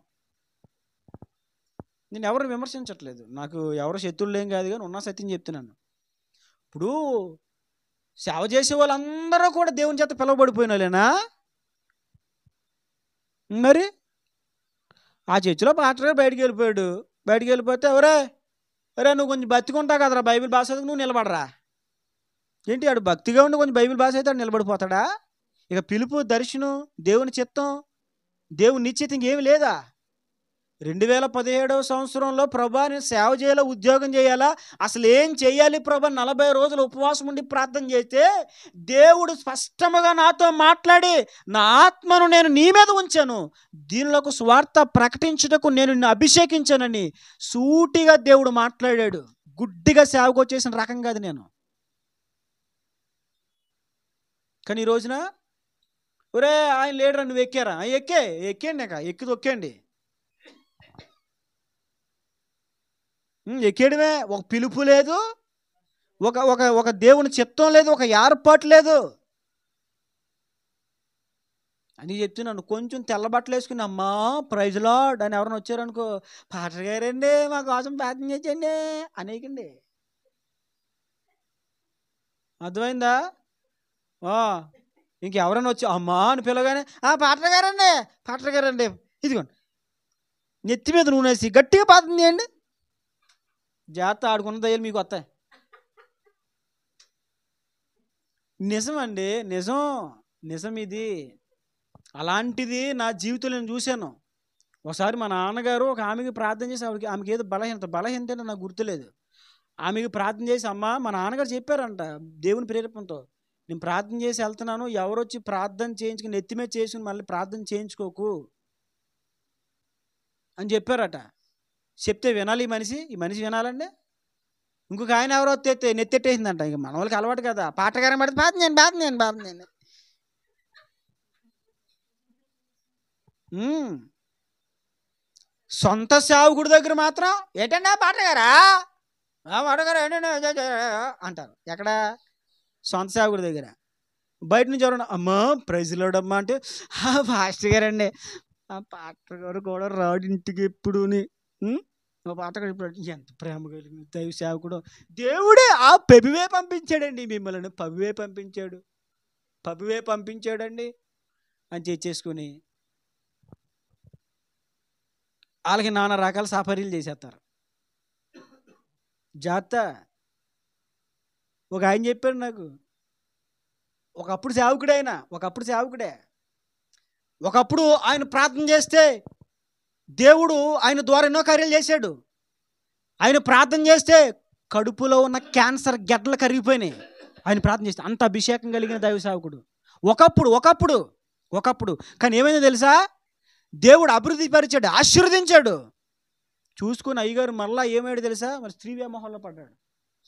నేను ఎవరు విమర్శించట్లేదు, నాకు ఎవరు శత్రువులు ఏం కాదు, కానీ ఉన్న సత్యం చెప్తున్నాను. ఇప్పుడు సేవ చేసే వాళ్ళందరూ కూడా దేవుని చేత పిలువబడిపోయిన వాళ్ళేనా? మరి ఆ చర్చిలో పాస్టర్ గారు బయటికి వెళ్ళిపోయాడు. బయటికి వెళ్ళిపోతే ఎవరే నువ్వు కొంచెం బతికుంటావు కదరా, బైబిల్ భాష నువ్వు నిలబడరా ఏంటి? ఆడు భక్తిగా ఉండి కొంచెం బైబిల్ భాష అయితే నిలబడిపోతాడా? ఇక పిలుపు, దర్శనం, దేవుని చిత్తం, దేవుని నిశ్చితం ఇంకేమి లేదా? 2017వ సంవత్సరంలో ప్రభా నేను సేవ చేయాలా, ఉద్యోగం చేయాలా, అసలు ఏం చేయాలి ప్రభా? 40 రోజులు ఉపవాసం ఉండి ప్రార్థన చేస్తే దేవుడు స్పష్టంగా నాతో మాట్లాడి నా ఆత్మను నేను నీ మీద ఉంచాను, దీనిలోకి స్వార్థ ప్రకటించుటకు నేను నిన్ను అభిషేకించానని సూటిగా దేవుడు మాట్లాడాడు. గుడ్డిగా సేవకు వచ్చేసిన రకం కాదు నేను. కానీ ఈ రోజున ఒరే ఆయన లేడరా, నువ్వు ఎక్కారా? ఎక్కండి, ఎక్కి తొక్కండి, ఎక్కేయడమే. ఒక పిలుపు లేదు, ఒక ఒక ఒక దేవుని చిత్తం లేదు, ఒక ఏర్పాటు లేదు అని చెప్తున్నాను. కొంచెం తెల్ల బట్టలు వేసుకుని అమ్మా ప్రైజ్ లార్డ్ అని ఎవరైనా వచ్చారనుకో, పాస్టర్ గారండి మా కోసం ప్రార్థన చేయండి అనేకండి. అర్థమైందా? ఇంకెవరైనా వచ్చి అమ్మా అని పిలవగానే పాస్టర్ గారండి ఇదిగోండి నెత్తి మీద నూనె వేసి గట్టిగా ప్రార్థన చేయండి, జాగ్రత్త ఆడుకున్న దయ్యాలు మీకు వస్తాయి. నిజమండి, నిజం ఇది. అలాంటిది నా జీవితంలో నేను చూశాను. ఒకసారి మా నాన్నగారు ఒక ఆమెకి ప్రార్థన చేసి ఆమెకి ఏదో బలహీనత అంటే నాకు గుర్తులేదు. ఆమెకి ప్రార్థన చేసి అమ్మ మా నాన్నగారు చెప్పారంట దేవుని ప్రేరేపణతో, నేను ప్రార్థన చేసి వెళ్తున్నాను, ఎవరొచ్చి ప్రార్థన చేయించుకుని నెత్తిమే చేసుకుని మళ్ళీ ప్రార్థన చేయించుకోకు అని చెప్పారట. చెప్తే వినాలి ఈ మనిషి వినాలండి. ఇంకొక ఆయన ఎవరో నెత్తెట్టేసిందంట. ఇక మన వాళ్ళకి అలవాటు కదా, పాటగారం పడితే ప్రార్థన సొంత సేవకుడి దగ్గర మాత్రం ఏంటంటే పాటగారా ఏంటంటే అంటారు. ఎక్కడ? సొంత సేవకుడి దగ్గర. బయట నుంచి ఎవరన్నా అమ్మా ప్రైజ్ లార్డ్ అమ్మా అంటే పాస్టర్ గారండి, ఆ పాస్టర్ గారు కూడా రాడు ఇంటికి ఎప్పుడుని. పాస్టర్ గారు ఇప్పుడు ఎంత ప్రేమ కలిగిన దైవ సేవకుడు. దేవుడే ఆ పవివే పంపించాడండి, మిమ్మల్ని పవివే పంపించాడండి అని చేసుకుని వాళ్ళకి నానా రకాల సాఫరీలు చేసేస్తారు. జాగ్రత్త. ఒక ఆయన చెప్పాడు నాకు, ఒకప్పుడు సేవకుడే ఒకప్పుడు ఆయన ప్రార్థన చేస్తే దేవుడు ఆయన ద్వారా ఎన్నో కార్యాలు చేశాడు. ఆయన ప్రార్థన చేస్తే కడుపులో ఉన్న క్యాన్సర్ గెడ్డలు కరిగిపోయినాయి ఆయన ప్రార్థన చేస్తే. అంత అభిషేకం కలిగిన దైవ సేవకుడు ఒకప్పుడు. కానీ ఏమైందో తెలుసా? దేవుడు అభివృద్ధి పరిచాడు, ఆశీర్వదించాడు. చూసుకుని అయ్యగారు మళ్ళా ఏమయ్యాడు తెలుసా? మరి స్త్రీ వ్యామోహంలో పడ్డాడు.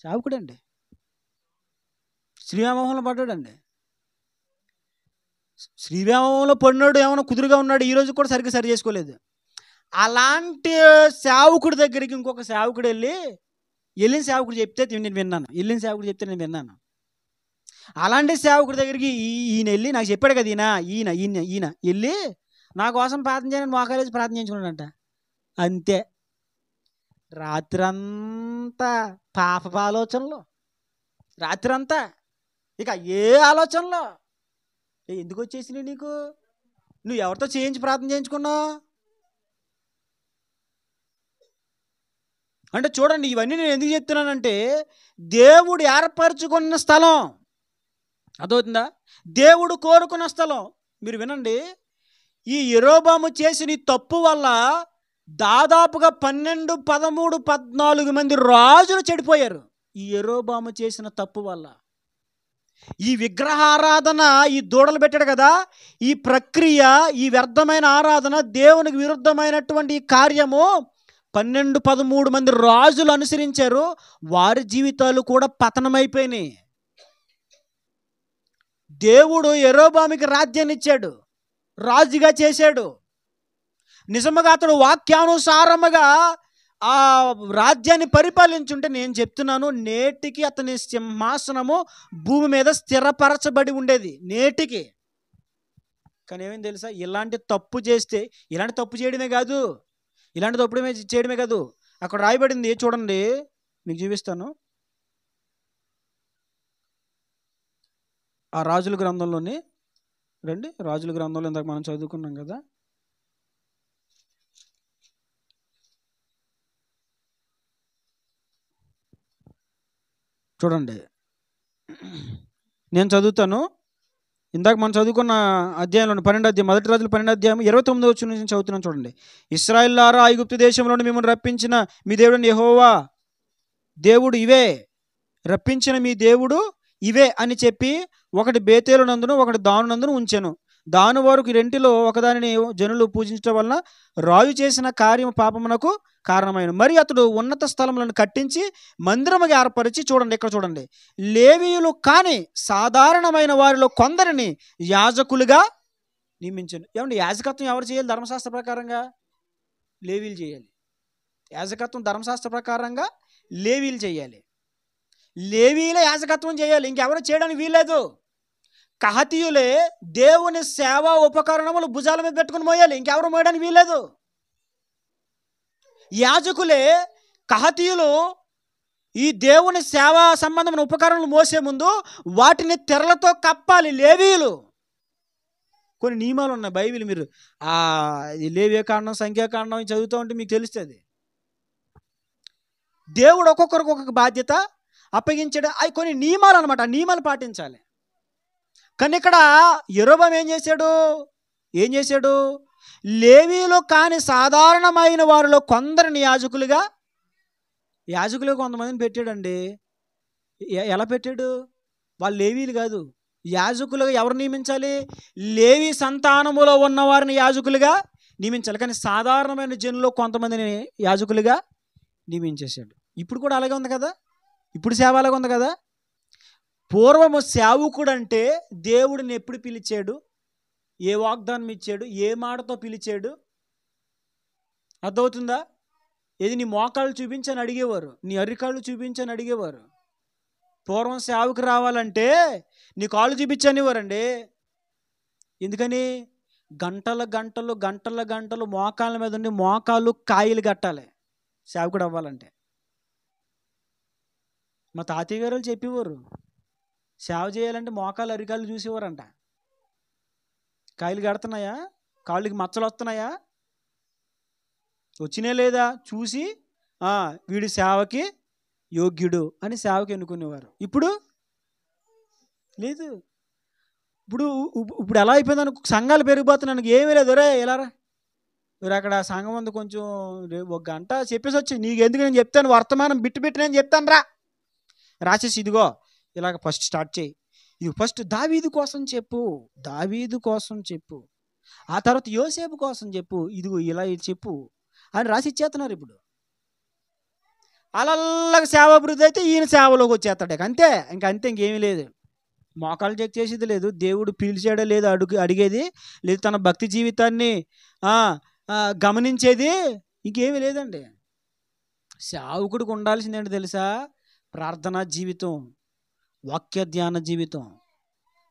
సేవకుడండి, స్త్రీ వ్యామోహంలో పడ్డాడండి. స్త్రీ వ్యామోహంలో పడినాడు, ఏమైనా కుదురుగా ఉన్నాడు, ఈరోజు కూడా సరిగ్గా సరి చేసుకోలేదు. అలాంటి సేవకుడి దగ్గరికి ఇంకొక సేవకుడు వెళ్ళిన సేవకుడు చెప్తే నేను విన్నాను. అలాంటి సేవకుడి దగ్గరికి ఈయన వెళ్ళి నాకు చెప్పాడు కదా, ఈయన వెళ్ళి నా కోసం ప్రార్థన చేయని మోకాలేసి ప్రార్థన చేయించుకున్నాడంట. అంతే. రాత్రంతా పాప ఆలోచనలో, రాత్రంతా ఇక ఏ ఆలోచనలో. ఎందుకు వచ్చేసినాయి నీకు? నువ్వు ఎవరితో ప్రార్థన చేయించుకున్నావు అంటే చూడండి. ఇవన్నీ నేను ఎందుకు చెప్తున్నానంటే దేవుడు ఏర్పరచుకున్న స్థలం, అదవుతుందా? దేవుడు కోరుకున్న స్థలం. మీరు వినండి, ఈ యెరోబాము చేసిన ఈ తప్పు వల్ల దాదాపుగా 12, 13, 14 మంది రాజులు చెడిపోయారు. ఈ యెరోబాము చేసిన తప్పు వల్ల. ఈ విగ్రహారాధన, ఈ దూడలు పెట్టాడు కదా, ఈ ప్రక్రియ, ఈ వ్యర్థమైన ఆరాధన, దేవునికి విరుద్ధమైనటువంటి ఈ కార్యము 12, 13 మంది రాజులు అనుసరించారు. వారి జీవితాలు కూడా పతనమైపోయినాయి. దేవుడు యెరోబాముకి రాజ్యాన్ని ఇచ్చాడు, రాజుగా చేశాడు. నిజముగా అతడు వాక్యానుసారముగా ఆ రాజ్యాన్ని పరిపాలించుంటే నేను చెప్తున్నాను, నేటికి అతని సింహాసనము భూమి మీద స్థిరపరచబడి ఉండేది నేటికి. కానీ ఏమైంది తెలుసా? ఇలాంటి తప్పు చేస్తే, ఇలాంటి తప్పు చేయడమే కాదు, ఇలాంటి తప్పు చేయడమే కాదు, అక్కడ రాయబడింది చూడండి, మీకు చూపిస్తాను. ఆ రాజుల గ్రంథంలోని రండి, రాజుల గ్రంథంలో ఇందాక మనం చదువుకున్నాం కదా, చూడండి, నేను చదువుతాను. ఇందాక మనం చదువుకున్న అధ్యాయంలో 12వ అధ్యాయం, మొదటి రాజులు 12వ అధ్యాయం 29వ వచనం నుంచి చదువుతున్నాను చూడండి. ఇశ్రాయేలులారా, ఐగుప్తు దేశంలో మిమ్మల్ని రప్పించిన మీ దేవుడు యెహోవా దేవుడు ఇవే, రప్పించిన మీ దేవుడు ఇవే అని చెప్పి ఒకటి బేతేలు నందును ఒకటి దాను నందును ఉంచెను. దాని వరకు రెంటిలో ఒకదానిని జనులు పూజించడం వలన రాజు చేసిన కార్యము పాపమునకు కారణమైన. మరి అతడు ఉన్నత స్థలములను కట్టించి మందిరముగా ఏర్పరిచి, చూడండి ఇక్కడ చూడండి, లేవీయులు కాని సాధారణమైన వారిలో కొందరిని యాజకులుగా నియమించను. ఏమంటే యాజకత్వం ఎవరు చేయాలి? ధర్మశాస్త్ర ప్రకారంగా లేవీలు చేయాలి. యాజకత్వం ధర్మశాస్త్ర ప్రకారంగా లేవీలు చేయాలి. లేవీలే యాజకత్వం చేయాలి, ఇంకెవరు చేయడానికి వీల్లేదు. కహతీయులే దేవుని సేవా ఉపకరణములు భుజాల మీద పెట్టుకుని మోయాలి, ఇంకెవరు మోయడానికి వీల్లేదు. యాజకులే, కహతీయులు ఈ దేవుని సేవా సంబంధమైన ఉపకరణలు మోసే ముందు వాటిని తెరలతో కప్పాలి లేవీయులు. కొన్ని నియమాలు ఉన్నాయి బైబిల్, మీరు లేవ్యకాండం, సంఖ్యాకాండం చదువుతూ ఉంటే మీకు తెలుస్తుంది. దేవుడు ఒక్కొక్కరికి ఒక్కొక్క బాధ్యత అప్పగించాడు. అవి కొన్ని నియమాలు అనమాట, ఆ నియమాలు పాటించాలి. కానీ ఇక్కడ యెరోబాము ఏం చేశాడు? లేవీలో కాని సాధారణమైన వారిలో కొందరిని యాజకులుగా కొంతమందిని పెట్టాడండి. ఎలా పెట్టాడు? వాళ్ళు లేవీలు కాదు, యాజకులుగా ఎవరు నియమించాలి? లేవీ సంతానములో ఉన్న వారిని యాజకులుగా నియమించాలి. కానీ సాధారణమైన జనుల్లో కొంతమందిని యాజకులుగా నియమించేశాడు. ఇప్పుడు కూడా అలాగే ఉంది కదా, ఇప్పుడు సేవ అలాగే ఉంది కదా. పూర్వము సేవకుడు అంటే దేవుడిని ఎప్పుడు పిలిచాడు, ఏ వాగ్దానం ఇచ్చాడు, ఏ మాటతో పిలిచాడు, అర్థమవుతుందా? ఏది నీ మోకాళ్ళు చూపించని అడిగేవారు, నీ అరికాళ్ళు చూపించని అడిగేవారు. పూర్వం సేవకు రావాలంటే నీ కాళ్ళు చూపించనివారండి. ఎందుకని? గంటలు మోకాళ్ళ మీద ఉండి మోకాళ్ళు కాయలు కట్టాలి సేవకుడు అవ్వాలంటే. మా తాతయ్య గారు చెప్పేవారు, సేవ చేయాలంటే మోకాళ్ళు అరికాళ్ళు చూసేవారంట. కాయలు కడుతున్నాయా, కాళ్ళకి మచ్చలు వస్తున్నాయా, వచ్చినాయి లేదా చూసి వీడి సేవకి యోగ్యుడు అని సేవకి ఎన్నుకునేవారు. ఇప్పుడు లేదు. ఇప్పుడు ఎలా అయిపోయిందని సంఘాలు పెరిగిపోతున్నాను, ఏమీ లేదు. రే ఎలారా మీరు అక్కడ సంఘం ఉంది, కొంచెం 1 గంట చెప్పేసి వచ్చి, నీకు ఎందుకు నేను చెప్తాను, వర్తమానం బిట్టు నేను చెప్తాను రా, రాసేసి ఇదిగో ఇలాగ ఫస్ట్ స్టార్ట్ చేయి, ఇది ఫస్ట్ దావీదు కోసం చెప్పు, ఆ తర్వాత యోసేపు కోసం చెప్పు, ఇదిగో ఇలా చెప్పు అని రాసి ఇచ్చేస్తున్నారు. ఇప్పుడు అలల్లగా సేవాభివృద్ధి అయితే ఈయన సేవలోకి వచ్చేస్తాడు, అంతే. ఇంకేమీ లేదు. మోకాలు చెక్ చేసేది లేదు, దేవుడు పిలిచాడో లేదు అడిగేది లేదు, తన భక్తి జీవితాన్ని గమనించేది ఇంకేమీ లేదండి. సేవకుడికి ఉండాల్సింది ఏంటో తెలుసా? ప్రార్థనా జీవితం, వాక్య ధ్యాన జీవితం,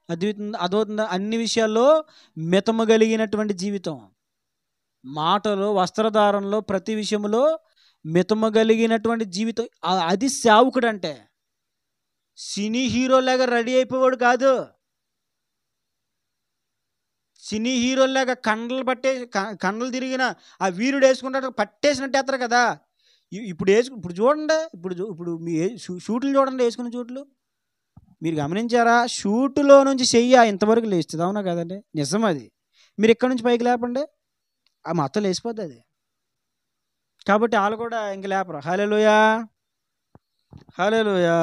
అదవుతుందా? అన్ని విషయాల్లో మితము కలిగినటువంటి జీవితం, మాటలో, వస్త్రధారణలో, ప్రతి విషయంలో మితము కలిగినటువంటి జీవితం. అది సేవకుడు అంటే. సినీ హీరోలాగా రెడీ అయిపోయాడు కాదు, సినీ హీరోలాగా కండలు తిరిగిన ఆ వీరుడు వేసుకుంటాడు, పట్టేసినట్టు వేస్తారు కదా. ఇప్పుడు చూడండి, ఇప్పుడు మీ షూట్లు చూడండి, వేసుకున్న షూట్లు మీరు గమనించారా? షూటులో నుంచి చెయ్యి ఇంతవరకు లేస్తుంది, అవునా కదండి? నిజం అది. మీరు ఎక్కడి నుంచి పైకి లేపండి, ఆ మొత్తం లేచిపోద్ది అది. కాబట్టి వాళ్ళు కూడా ఇంక లేపరు. హల్లెలూయా, హల్లెలూయా.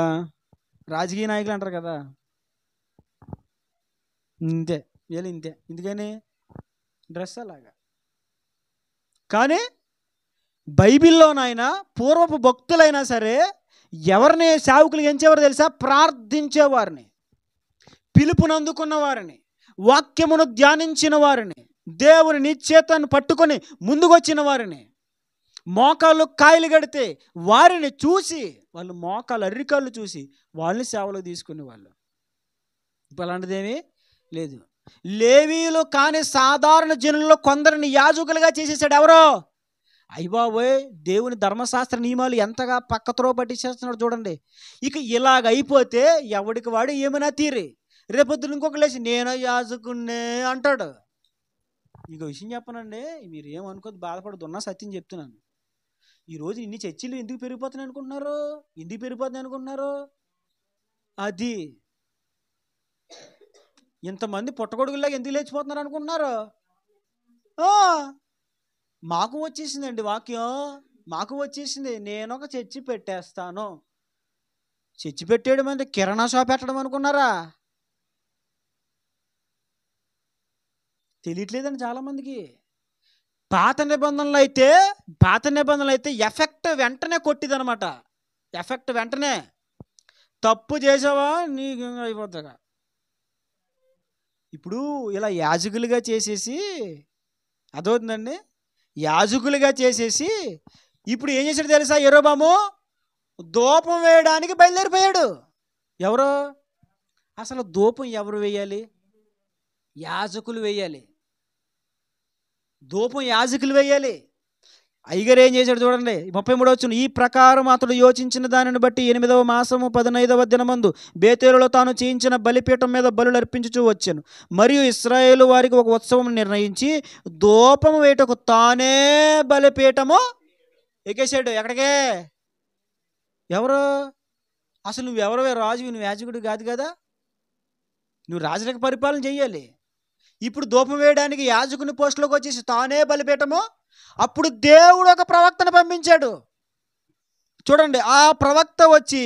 రాజకీయ నాయకులు అంటారు కదా, ఇంతే వీళ్ళు ఇంతే. ఎందుకని? డ్రెస్ అలాగా. కానీ బైబిల్లోనైనా పూర్వపు భక్తులైనా సరే ఎవరిని సేవకులు ఎంచేవారు తెలుసా? ప్రార్థించేవారిని, పిలుపునందుకున్న వారిని, వాక్యమును ధ్యానించిన వారిని, దేవుని నిశ్చేతాన్ని పట్టుకొని ముందుకొచ్చిన వారిని, మోకాళ్ళు కాయలు కడితే వారిని చూసి, వాళ్ళు మోకాళ్ళు అర్రికాళ్ళు చూసి వాళ్ళని సేవలో తీసుకునే వాళ్ళు. ఇప్పుడు అలాంటిదేమీ లేదు. లేవీయులు కాని సాధారణ జనుల్లో కొందరిని యాజకులుగా చేసేసాడు ఎవరో? అయ్యబాబోయ్, దేవుని ధర్మశాస్త్ర నియమాలు ఎంతగా పక్కత్రో పట్టించేస్తున్నాడు చూడండి. ఇక ఇలాగ అయిపోతే ఎవడికి వాడు ఏమైనా తీరి, రేపొద్దున ఇంకొక లేచి నేను యాజకున్నే అంటాడు. ఇక విషయం చెప్పనండి, మీరు ఏమనుకోద్దు, బాధపడదు, ఉన్న సత్యం చెప్తున్నాను. ఈరోజు ఇన్ని చర్చిలు ఎందుకు పెరిగిపోతున్నాయి అనుకుంటున్నారు? ఎందుకు పెరిగిపోతున్నాయి అనుకుంటున్నారు? అది ఇంతమంది పుట్టగొడుగులాగా ఎందుకు లేచిపోతున్నారు అనుకుంటున్నారు? మాకు వచ్చేసిందండి వాక్యం, మాకు వచ్చేసింది. నేను ఒక చర్చి పెట్టేస్తాను. చర్చి పెట్టేయడం అంటే కిరాణా షాప్ పెట్టడం అనుకున్నారా? తెలియట్లేదండి చాలామందికి. పాత నిబంధనలు అయితే ఎఫెక్ట్ వెంటనే కొట్టిదనమాట. ఎఫెక్ట్ వెంటనే. తప్పు చేసావా నీకు అయిపోతుందిగా. ఇప్పుడు ఇలా యాజకులుగా చేసేసి, అదవుతుందండి, యాజకులుగా చేసేసి ఇప్పుడు ఏం చేశాడు తెలుసా? యెరోబాము ధూపం వేయడానికి బయలుదేరిపోయాడు. ఎవరు? అసలు ధూపం ఎవరు వేయాలి? యాజకులు వేయాలి. ధూపం యాజకులు వేయాలి. అయ్యగారు ఏం చేశాడు చూడండి, 33వ వచనం. ఈ ప్రకారం అతడు యోచించిన దానిని బట్టి 8వ మాసము 15వ దినమందు బేతేలులో తాను చేయించిన బలిపీఠం మీద బలులు అర్పించుచూ వచ్చాను. మరియు ఇశ్రాయేలు వారికి ఒక ఉత్సవం నిర్ణయించి ధూపం వేయటకు తానే బలిపీఠము ఎక్కేశాడు. ఎక్కడికే? ఎవరు? అసలు నువ్వెవరవే? రాజువి, నువ్వు యాజకుడు కాదు కదా, నువ్వు రాజరిక పరిపాలన చెయ్యాలి. ఇప్పుడు ధూపం వేయడానికి యాజకుని పోస్టులోకి వచ్చేసి తానే బలిపీఠము. అప్పుడు దేవుడు ఒక ప్రవక్తను పంపించాడు. చూడండి, ఆ ప్రవక్త వచ్చి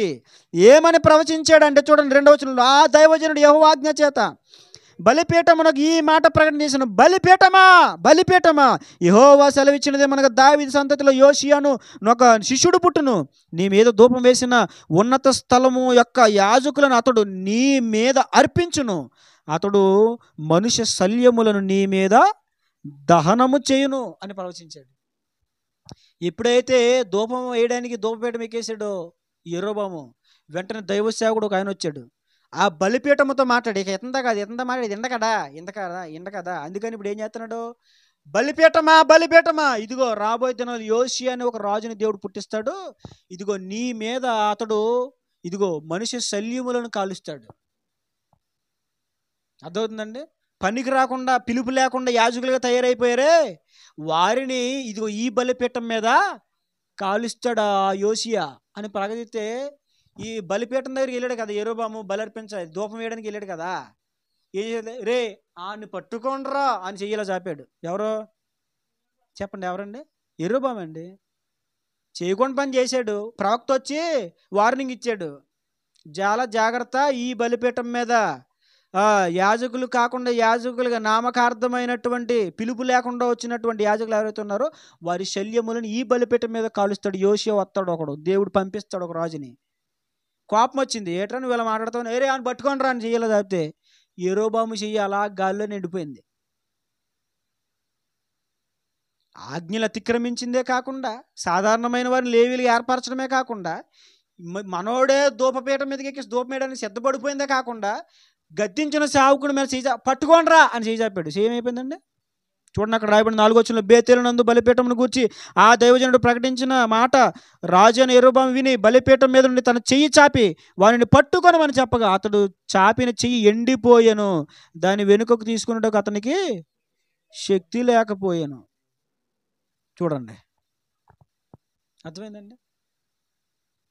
ఏమని ప్రవచించాడంటే చూడండి, 2వ వచనంలో, ఆ దైవజనుడు యెహోవా ఆజ్ఞ చేత బలిపీఠమునకు ఈ మాట ప్రకటన చేసిన, బలిపీఠమా యెహోవా సెలవిచ్చినదే మనకు దావీదు సంతతిలో యోషియాను ఒక శిష్యుడు పుట్టును. నీ మీద ధూపం వేసిన ఉన్నత స్థలము యొక్క యాజకులను అతడు నీ మీద అర్పించును. అతడు మనుష్య శల్యములను నీ మీద దహనము చేయును అని ప్రవచించాడు. ఎప్పుడైతే ధూపం వేయడానికి ధూపపీఠం ఎక్కేసాడో యెరోబాము, వెంటనే దైవ సేవకుడు ఒక ఆయన వచ్చాడు. ఆ బలిపీఠముతో మాట్లాడి, ఇక ఎంత మాట్లాడి ఇంత కదా. అందుకని ఇప్పుడు ఏం చేస్తున్నాడు? బలిపీఠమా, ఇదిగో రాబోయే దినాలు యోషియా అని ఒక రాజుని దేవుడు పుట్టిస్తాడు. ఇదిగో నీ మీద అతడు ఇదిగో మనుష్య శల్యములను కాలుస్తాడు. అర్థమవుతుందండి? పనికి రాకుండా, పిలుపు లేకుండా యాజకులుగా తయారైపోయారే వారిని ఇదిగో ఈ బలిపీఠం మీద కాలుస్తాడు ఆ యోషియా అని ప్రకటిస్తే, ఈ బలిపీఠం దగ్గరికి వెళ్ళాడు కదా యెరోబాము, బలర్పించాలి, ధూపం వేయడానికి వెళ్ళాడు కదా. ఏం చేయాలి? రే ఆన్ని పట్టుకోండ్రా అని చెయ్యేలా చాపాడు. ఎవరో చెప్పండి, ఎవరండి? యెరోబాము అండి. చేయకుండా పని చేశాడు. ప్రవక్త వచ్చి వార్నింగ్ ఇచ్చాడు, చాలా జాగ్రత్త, ఈ బలిపీఠం మీద యాజకులు కాకుండా యాజకులుగా నామకార్థమైనటువంటి పిలుపు లేకుండా వచ్చినటువంటి యాజకులు ఎవరైతే ఉన్నారో వారి శల్యములను ఈ బలిపీఠం మీద కాలుస్తాడు. యోషియా వస్తాడు, ఒకడు దేవుడు పంపిస్తాడు ఒక రాజుని. కోపం వచ్చింది, ఏట్రా నువ్వు ఇలా మాట్లాడుతావు, ఏరే అని పట్టుకొని రా అని చెయ్యాలి. చెప్తే యెరోబాము చెయ్యి అలా గాల్లో నిండిపోయింది. ఆజ్ఞలు అతిక్రమించిందే కాకుండా, సాధారణమైన వారిని లేవీలు ఏర్పరచడమే కాకుండా, మనోడే ధూపపీఠం మీదకి ఎక్కి ధూపం వేయడానికి సిద్ధపడిపోయిందే కాకుండా, గద్దించిన సేవకుడి మీద చేయి పట్టుకోండ్రా అని చేయి చెప్పాడు. ఏమైపోయిందండి చూడండి, అక్కడ రాయబడిన 4వ వచనంలో, బేతేలునందు బలిపీఠమును గూర్చి ఆ దైవజనుడు ప్రకటించిన మాట రాజు అయిన యెరోబాము విని బలిపీఠం మీద నుండి తన చెయ్యి చాపి వారిని పట్టుకొనమని చెప్పగా అతడు చాపిన చెయ్యి ఎండిపోయాను, దాని వెనుకకు తీసుకున్నట్టుకు అతనికి శక్తి లేకపోయాను. చూడండి, అర్థమైందండి?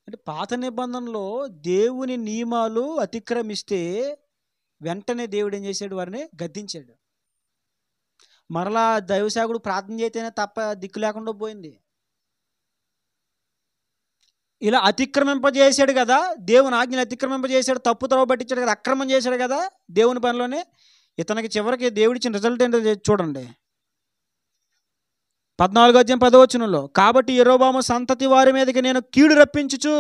అంటే పాత నిబంధనలో దేవుని నియమాలు అతిక్రమిస్తే వెంటనే దేవుడు ఏం చేశాడు? వారిని గద్దించాడు. మరలా దైవసేవకుడు ప్రార్థన చేస్తేనే తప్ప దిక్కు లేకుండా పోయింది. ఇలా అతిక్రమింపజేశాడు కదా, దేవుని ఆజ్ఞలు అతిక్రమింపజేశాడు, తప్పు త్రోవ పట్టించాడు కదా, అక్రమం చేశాడు కదా దేవుని పనిలోనే. ఇతనికి చివరికి దేవుడిచ్చిన రిజల్ట్ ఏంటో చూడండి. 14వ అధ్యాయం 10వ వచనంలో, కాబట్టి యెరొబోము సంతతి వారి మీదకి నేను కీడు రప్పించుచు,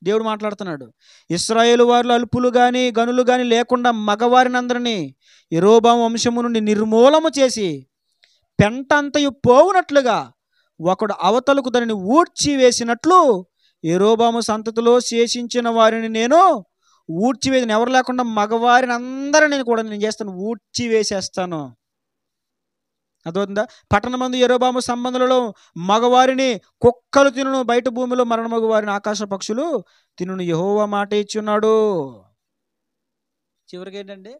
దేవుడు మాట్లాడుతున్నాడు, ఇశ్రాయేలు వారిలో అల్పులు కానీ గనులు కానీ లేకుండా మగవారిని అందరినీ యెరొబోము వంశము నుండి నిర్మూలము చేసి పెంటంతయు పోవునట్లుగా ఒకడు అవతలకు దానిని ఊడ్చి వేసినట్లు యెరొబోము సంతతిలో శేషించిన వారిని నేను ఊడ్చివేసిన, ఎవరు లేకుండా మగవారిని అందరిని కూడా నేను చేస్తాను, ఊడ్చి వేసేస్తాను. అదవుతుందా? పట్టణమందు యెరొబోము సంబంధులలో మగవారిని కుక్కలు తినును, బయట భూమిలో మరణమగు వారిని ఆకాశ పక్షులు తినును, యెహోవా మాట ఇచ్చున్నాడు. చివరికి ఏంటంటే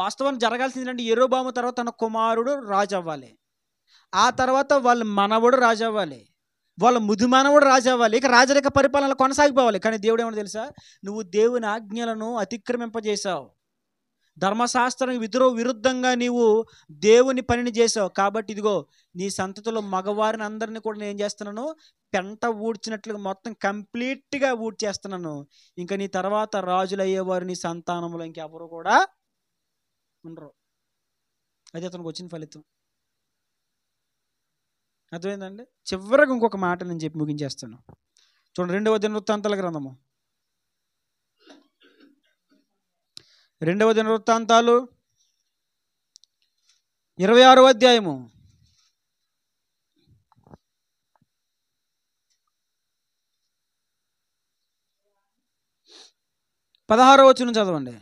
వాస్తవాన్ని జరగాల్సింది ఏంటంటే, యెరొబోము తర్వాత తన కుమారుడు రాజు అవ్వాలి, ఆ తర్వాత వాళ్ళ మనవడు రాజు అవ్వాలి, వాళ్ళ ముది మనవడు రాజు అవ్వాలి, ఇక రాజరిక పరిపాలన కొనసాగిపోవాలి. కానీ దేవుడు ఏమో తెలుసా, నువ్వు దేవుని ఆజ్ఞలను అతిక్రమింపజేశావు, ధర్మశాస్త్రం విరుద్ధంగా నీవు దేవుని పనిని చేసావు, కాబట్టి ఇదిగో నీ సంతతిలో మగవారిని అందరినీ కూడా నేను ఏం చేస్తున్నాను, పెంట ఊడ్చినట్లుగా మొత్తం కంప్లీట్గా ఊడ్చేస్తున్నాను. ఇంకా నీ తర్వాత రాజులు అయ్యేవారు నీ సంతానంలో ఇంకెవరు కూడా ఉండరు. అది అతనికి వచ్చిన ఫలితం. అర్థమైందండి? చివరికి ఇంకొక మాట నేను చెప్పి ముగించేస్తాను. చూడండి, 2వ దినవృత్తాంతాల గ్రంథము, 2వ దినవృత్తాంతాలు 26వ అధ్యాయము 16వ వచనం చదవండి.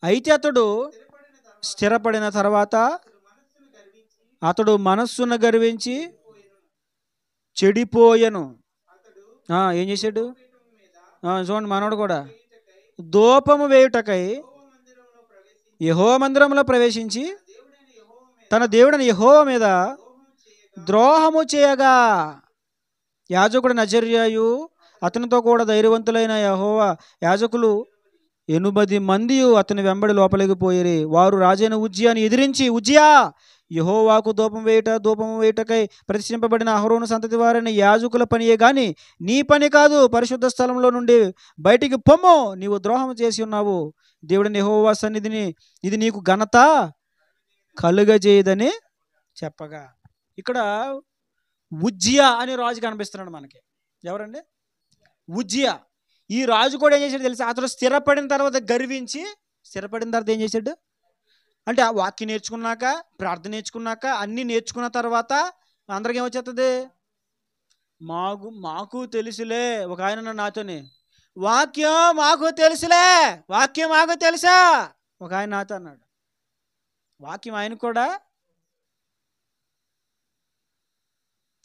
అయితే అతడు స్థిరపడిన తర్వాత అతడు మనస్సును గర్వించి చెడిపోయెను. ఏం చేశాడు? చూడండి, మనోడు కూడా ధూపము వేయుటకై యెహోవా మందిరంలో ప్రవేశించి తన దేవుడైన యెహోవా మీద ద్రోహము చేయగా, యాజకుడు నజర్యాయు అతనితో కూడా ధైర్యవంతులైన యెహోవా యాజకులు 80 మంది అతని వెంబడి లోపలికి పోయిరి. వారు రాజైన ఉజ్జియాని ఎదిరించి, ఉజ్జియా, యెహోవాకు ధూపం వేయుటకై ప్రతిష్ఠింపబడిన అహరోను సంతతి వారైన యాజకుల పనియే గాని నీ పని కాదు, పరిశుద్ధ స్థలంలో నుండి బయటికి పొమ్ము, నీవు ద్రోహం చేసి ఉన్నావు, దేవుడిని యెహోవా సన్నిధిని ఇది నీకు ఘనత కలుగజేయదని చెప్పగా. ఇక్కడ ఉజ్జియా అనే రాజు కనిపిస్తున్నాడు మనకి. ఎవరండి? ఉజ్జియా. ఈ రాజు కూడా ఏం చేశాడు తెలుసా? అతడు స్థిరపడిన తర్వాత గర్వించి, స్థిరపడిన తర్వాత ఏం చేశాడు అంటే, ఆ వాక్యం నేర్చుకున్నాక, ప్రార్థన నేర్చుకున్నాక, అన్నీ నేర్చుకున్న తర్వాత అందరికి ఏమొచ్చేస్తుంది? మాకు తెలుసులే. ఒక ఆయన నాతోనే, వాక్యం మాకు తెలుసులే, వాక్యం మాకు తెలుసా, ఒక ఆయన నాతో అన్నాడు. వాక్యం ఆయన కూడా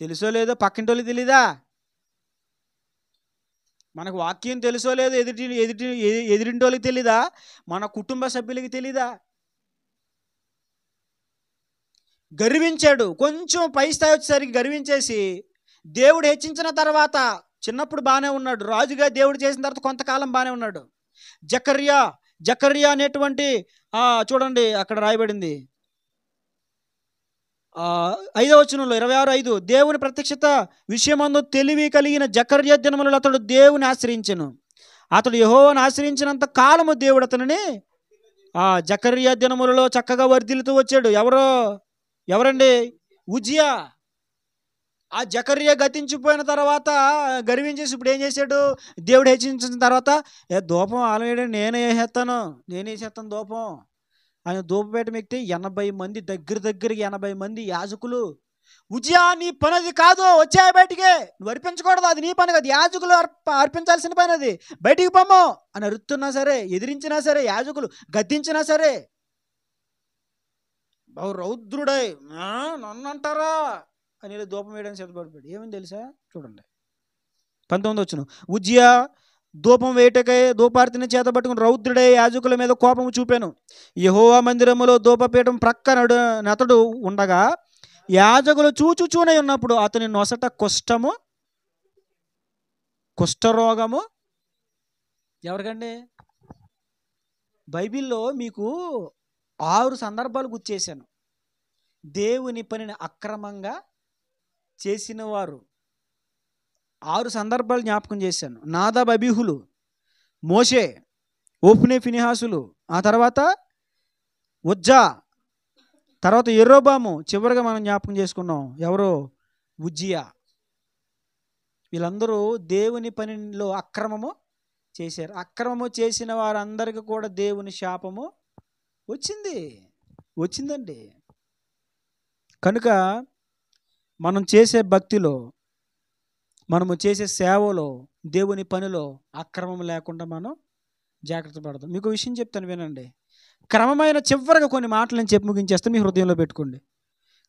తెలుసో లేదో పక్కింటి వాళ్ళకి తెలీదా? మనకు వాక్యం తెలుసో లేదో ఎదురింటి వాళ్ళకి తెలీదా? మన కుటుంబ సభ్యులకి తెలీదా? గర్వించాడు. కొంచెం పై స్థాయి వచ్చేసరికి గర్వించేసి, దేవుడు హెచ్చించిన తర్వాత చిన్నప్పుడు బాగానే ఉన్నాడు, రాజుగా దేవుడు చేసిన తర్వాత కొంతకాలం బాగానే ఉన్నాడు. జకర్యా అనేటువంటి చూడండి అక్కడ రాయబడింది 5వ వచనంలో 26:5, దేవుని ప్రత్యక్షత విషయమందు తెలివి కలిగిన జకర్యా దినములలో అతడు దేవుని ఆశ్రయించెను. అతడు యెహోవాను ఆశ్రయించినంత కాలము దేవుడు అతనిని జకర్యా దినములలో చక్కగా వర్ధిల్లుతూ వచ్చాడు. ఎవరండి? ఉజ్జియా. ఆ జకర్యా గతించిపోయిన తర్వాత గర్వించేసి ఇప్పుడు ఏం చేశాడు? దేవుడు హెచ్చించిన తర్వాత ధూపం ఆలవేయడం నేనే వేసేస్తాను ధూపం ఆయన ధూపపేట ఎక్కితే 80 మంది, దగ్గరికి 80 మంది యాజకులు, ఉజ్జియా నీ పని అది కాదు, వచ్చాయి బయటికి, నువ్వు అర్పించకూడదు, అది నీ పని కాదు, యాజకులు అర్పించాల్సిన పని అది, బయటికి పొమ్ము అని అరుస్తున్నా సరే, ఎదిరించినా సరే, యాజకులు గద్దించినా సరే, బావు రౌద్రుడై నన్ను అంటారా అని ధూపం వేయడానికి సిద్ధపడిపోయాడు. ఏమని తెలుసా? చూడండి 19వ వచనం, ఉజ్జియా ధూపం వేయటకై ధూపార్తిని చేతబట్టుకుని రౌద్రుడై యాజకుల మీద కోపము చూపాను. యెహోవా మందిరములో ధూపపీఠం ప్రక్కన అతడు ఉండగా యాజకులు చూచుచూనై ఉన్నప్పుడు అతని నొసట కుష్టము కుష్ఠరోగము ఎవరికండి? బైబిల్లో మీకు 6 సందర్భాలు గుర్చేశాను. దేవుని పనిని అక్రమంగా చేసిన వారు 6 సందర్భాలు జ్ఞాపకం చేశాను. నాదాబు అబీహులు, మోషే, ఓఫ్నే ఫినిహాసులు, ఆ తర్వాత ఉజ్జా, తర్వాత యెరోబాము, చివరిగా మనం జ్ఞాపకం చేసుకున్నాం ఎవరో ఉజ్జియా. వీళ్ళందరూ దేవుని పనిలో అక్రమము చేశారు. అక్రమము చేసిన వారందరికీ కూడా దేవుని శాపము వచ్చిందండి. కనుక మనం చేసే భక్తిలో, మనము చేసే సేవలో, దేవుని పనిలో అక్రమం లేకుండా మనం జాగ్రత్త పడదాం. మీకు విషయం చెప్తాను వినండి. క్రమమైన చివరిగా కొన్ని మాటలు నేను చెప్పి ముగించేస్తే మీ హృదయంలో పెట్టుకోండి.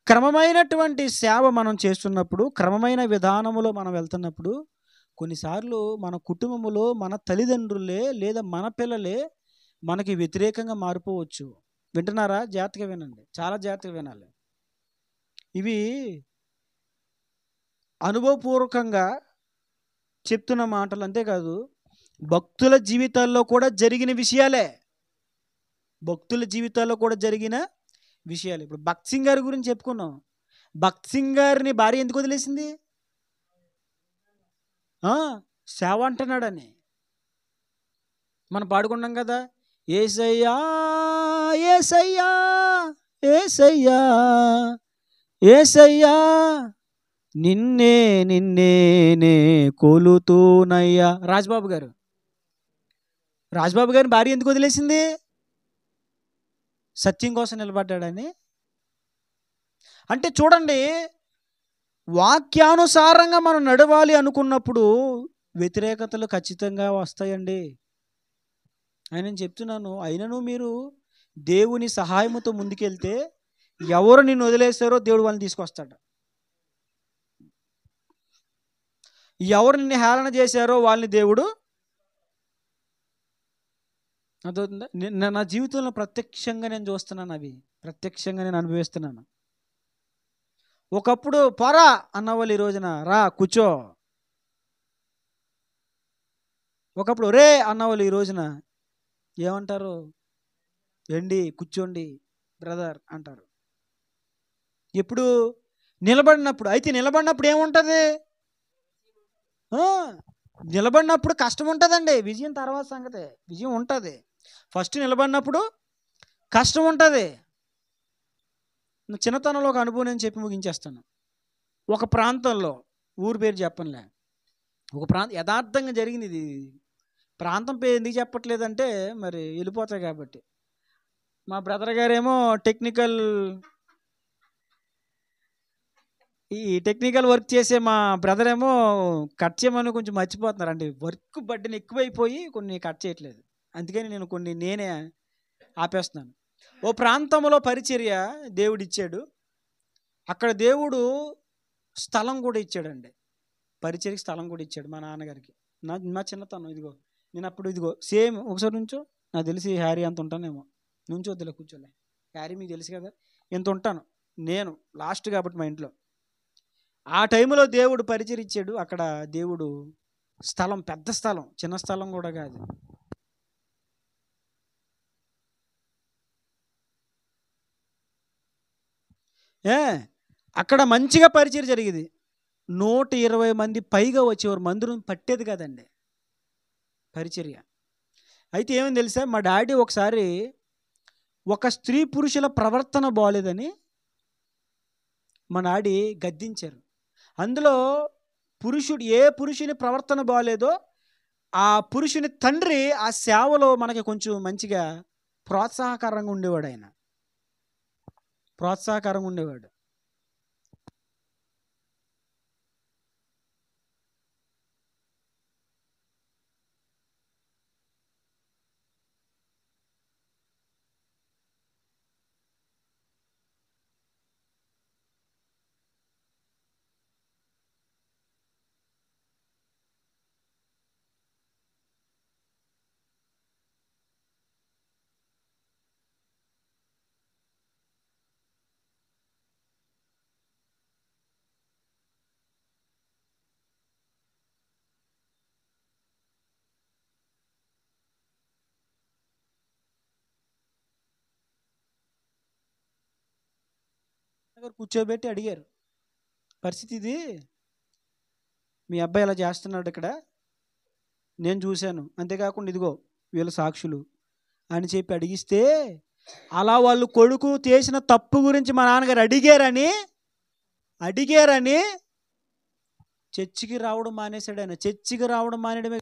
క్రమమైనటువంటి సేవ మనం చేస్తున్నప్పుడు, క్రమమైన విధానములో మనం వెళ్తున్నప్పుడు, కొన్నిసార్లు మన కుటుంబములో మన తల్లిదండ్రులే లేదా మన పిల్లలే మనకి వ్యతిరేకంగా మారిపోవచ్చు. వింటున్నారా? జాగ్రత్తగా వినండి, చాలా జాగ్రత్తగా వినాలి. ఇవి అనుభవపూర్వకంగా చెప్తున్న మాటలు, అంతేకాదు భక్తుల జీవితాల్లో కూడా జరిగిన విషయాలే. భక్తుల జీవితాల్లో కూడా జరిగిన విషయాలు. ఇప్పుడు భక్త్ సింగ్ గారి గురించి చెప్పుకున్నాం. భక్త్ సింగ్ గారిని భార్య ఎందుకు వదిలేసింది? సేవ అంటున్నాడని. మనం పాడుకున్నాం కదా, యేసయ్యా యేసయ్యా యేసయ్యా యేసయ్యా నిన్నే నిన్నేనే కొలుతూనయ్యా. రాజ్బాబు గారిని భార్య ఎందుకు వదిలేసింది? సత్యం కోసం నిలబడ్డాడని. అంటే చూడండి, వాక్యానుసారంగా మనం నడవాలి అనుకున్నప్పుడు వ్యతిరేకతలు ఖచ్చితంగా వస్తాయండి. నేను చెప్తున్నాను. అయినను మీరు దేవుని సహాయముతో ముందుకెళ్తే ఎవరు నిన్ను వదిలేస్తారో దేవుడు వాళ్ళని తీసుకొస్తాడు. ఎవరు నిన్ను హేళన చేశారో వాళ్ళని దేవుడు, అదవుతుందా? నా జీవితంలో ప్రత్యక్షంగా నేను చూస్తున్నాను, అవి ప్రత్యక్షంగా నేను అనుభవిస్తున్నాను. ఒకప్పుడు పోరా అన్నవాళ్ళు ఈ రోజున రా కూర్చో. ఒకప్పుడు రే అన్నవాళ్ళు ఈ రోజున ఏమంటారు? ఎండి కూర్చోండి బ్రదర్ అంటారు. ఎప్పుడు? నిలబడినప్పుడు. అయితే నిలబడినప్పుడు ఏముంటుంది? నిలబడినప్పుడు కష్టం ఉంటుందండి. విజయం తర్వాత సంగతే. విజయం ఉంటుంది, ఫస్ట్ నిలబడినప్పుడు కష్టం ఉంటుంది. చిన్నతనంలో ఒక అనుభవం నేను చెప్పి ముగించేస్తాను. ఒక ప్రాంతంలో, ఊరు పేరు చెప్పనులే, ఒక యథార్థంగా జరిగింది ఇది. ప్రాంతం పేరు ఎందుకు చెప్పట్లేదంటే మరి వెళ్ళిపోతాయి కాబట్టి. మా బ్రదర్ గారేమో టెక్నికల్ వర్క్ చేసే మా బ్రదర్ ఏమో కట్ చేయమని కొంచెం మర్చిపోతున్నారండి. వర్క్ బడ్డని ఎక్కువైపోయి కొన్ని కట్ చేయట్లేదు. అందుకని నేను నేనే ఆపేస్తున్నాను. ఓ ప్రాంతంలో పరిచర్య దేవుడు ఇచ్చాడు. అక్కడ దేవుడు స్థలం కూడా ఇచ్చాడండి. పరిచర్యకి స్థలం కూడా ఇచ్చాడు మా నాన్నగారికి. మా చిన్నతనం ఇదిగో, నేను అప్పుడు ఇదిగో సేమ్ ఒకసారి నుంచో, నాకు తెలిసి హ్యారీ అంత ఉంటానేమో. నుంచో వద్దులే, కూర్చోలే. హ్యారీ మీకు తెలుసు కదా, ఎంత ఉంటాను నేను, లాస్ట్ కాబట్టి మా ఇంట్లో. ఆ టైంలో దేవుడు పరిచయం ఇచ్చాడు. అక్కడ దేవుడు స్థలం, పెద్ద స్థలం, చిన్న స్థలం కూడా కాదు. అక్కడ మంచిగా పరిచయం జరిగేది. 120 మంది పైగా వచ్చేవారు. మందిరం పట్టేది కదండి పరిచర్య. అయితే ఏమని తెలుసా, మా డాడీ ఒకసారి ఒక స్త్రీ పురుషుల ప్రవర్తన బాగోలేదని మా డాడీ గద్దించారు. అందులో ఏ పురుషుని ప్రవర్తన బాగోలేదో ఆ పురుషుని తండ్రి ఆ సేవలో మనకి కొంచెం మంచిగా ప్రోత్సాహకరంగా ఉండేవాడు. ఆయన ప్రోత్సాహకరంగా ఉండేవాడు. కూర్చోబెట్టి అడిగారు, పరిస్థితి ఇది, మీ అబ్బాయి ఇలా చేస్తున్నాడు ఇక్కడ, నేను చూశాను, అంతేకాకుండా ఇదిగో వీళ్ళ సాక్షులు అని చెప్పి అడిగిస్తే, అలా వాళ్ళు కొడుకు చేసిన తప్పు గురించి మా నాన్నగారు అడిగారని చర్చికి రావడం మానేశాడు. ఆయన చర్చికి రావడం మానేయడమే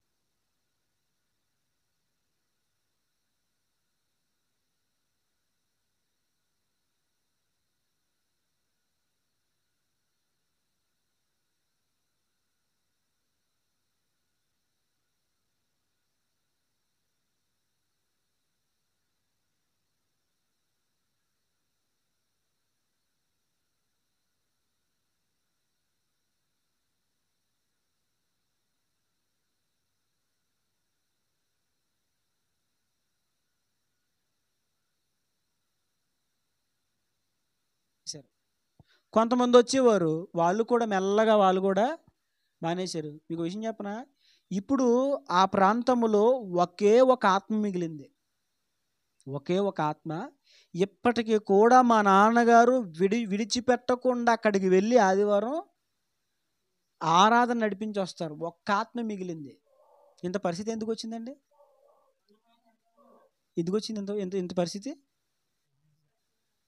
సరే. కొంతమంది వచ్చేవారు, వాళ్ళు కూడా మెల్లగా వాళ్ళు కూడా మానేశారు. మీకు విషయం చెప్పనా, ఇప్పుడు ఆ ప్రాంతంలో ఒకే ఒక ఆత్మ మిగిలింది, ఒకే ఒక ఆత్మ. ఇప్పటికీ కూడా మా నాన్నగారు విడిచిపెట్టకుండా అక్కడికి వెళ్ళి ఆదివారం ఆరాధన నడిపించి వస్తారు. ఒక్క ఆత్మ మిగిలింది. ఇంత పరిస్థితి ఎందుకు వచ్చిందండి? ఎందుకు వచ్చింది ఇంత ఇంత ఇంత పరిస్థితి?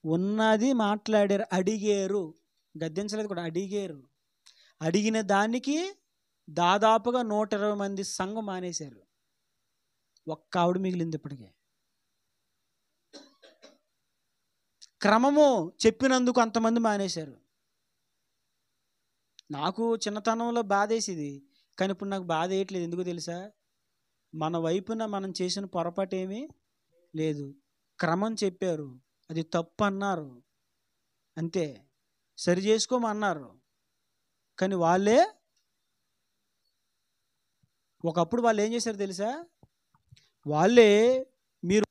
ఉన్నది మాట్లాడారు, అడిగారు, గద్దించలేదు కూడా, అడిగారు. అడిగిన దానికి దాదాపుగా 120 మంది సంఘం మానేశారు. ఒక్క ఆవిడ మిగిలింది ఇప్పటికే. క్రమము చెప్పినందుకు అంతమంది మానేశారు. నాకు చిన్నతనంలో బాధేసేది, కానీ ఇప్పుడు నాకు బాధ వేయట్లేదు. ఎందుకు తెలుసా? మన వైపున మనం చేసిన పొరపాటు ఏమీ లేదు. క్రమం చెప్పారు, అది తప్పు అన్నారు, అంతే, సరి చేసుకోమన్నారు. కానీ వాళ్ళే ఒకప్పుడు వాళ్ళు ఏం చేశారు తెలుసా? వాళ్ళే మీరు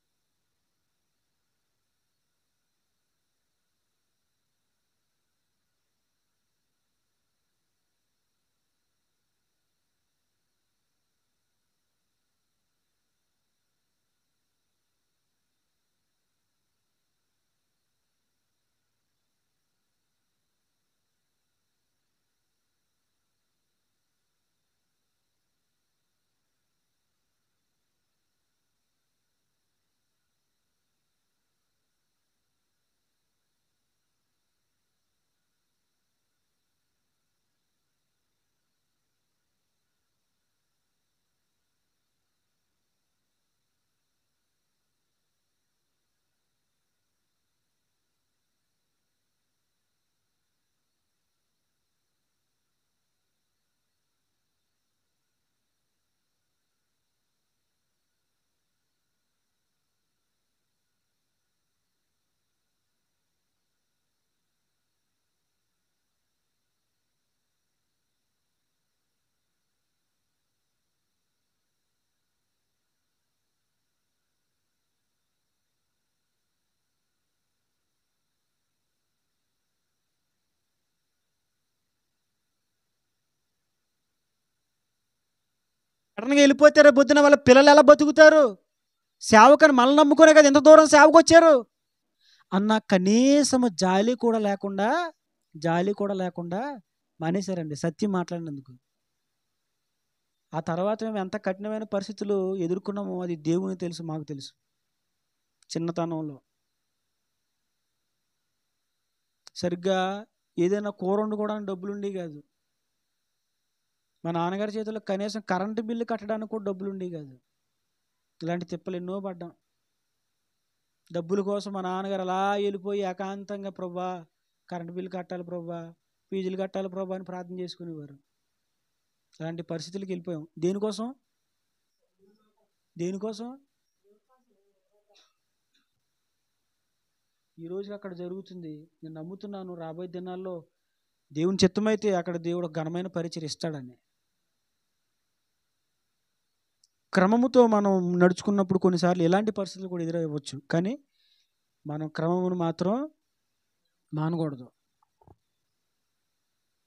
సడన్గా వెళ్ళిపోతారు, పొద్దున వాళ్ళ పిల్లలు ఎలా బతుకుతారు? సేవకని మనల్ని నమ్ముకునే కదా ఎంత దూరం సేవకు వచ్చారు అన్న కనీసము జాలి కూడా లేకుండా మానేశారండి, సత్యం మాట్లాడినందుకు. ఆ తర్వాత మేము ఎంత కఠినమైన పరిస్థితులు ఎదుర్కొన్నామో అది దేవునికి తెలుసు, మాకు తెలుసు. చిన్నతనంలో సరిగ్గా ఏదైనా కూర వండుకోవడానికి డబ్బులు ఉండేవి కాదు. మా నాన్నగారి చేతిలో కనీసం కరెంటు బిల్లు కట్టడానికి కూడా డబ్బులు ఉండేవి కాదు. ఇలాంటి తిప్పలు ఎన్నో పడ్డాం. డబ్బుల కోసం మా నాన్నగారు అలా వెళ్ళిపోయి ఏకాంతంగా, ప్రభా కరెంటు బిల్లు కట్టాలి ప్రభా, ఫీజులు కట్టాలి ప్రభా అని ప్రార్థన చేసుకునేవారు. అలాంటి పరిస్థితులకు వెళ్ళిపోయాం. దేనికోసం? ఈరోజు అక్కడ జరుగుతుంది. నేను నమ్ముతున్నాను రాబోయే దినాల్లో దేవుని చిత్తమైతే అక్కడ దేవుడు ఘనమైన పరిచయం ఇస్తాడని. క్రమముతో మనం నడుచుకున్నప్పుడు కొన్నిసార్లు ఎలాంటి పరిస్థితులు కూడా ఎదురవ్వచ్చు, కానీ మనం క్రమమును మాత్రం మానకూడదు.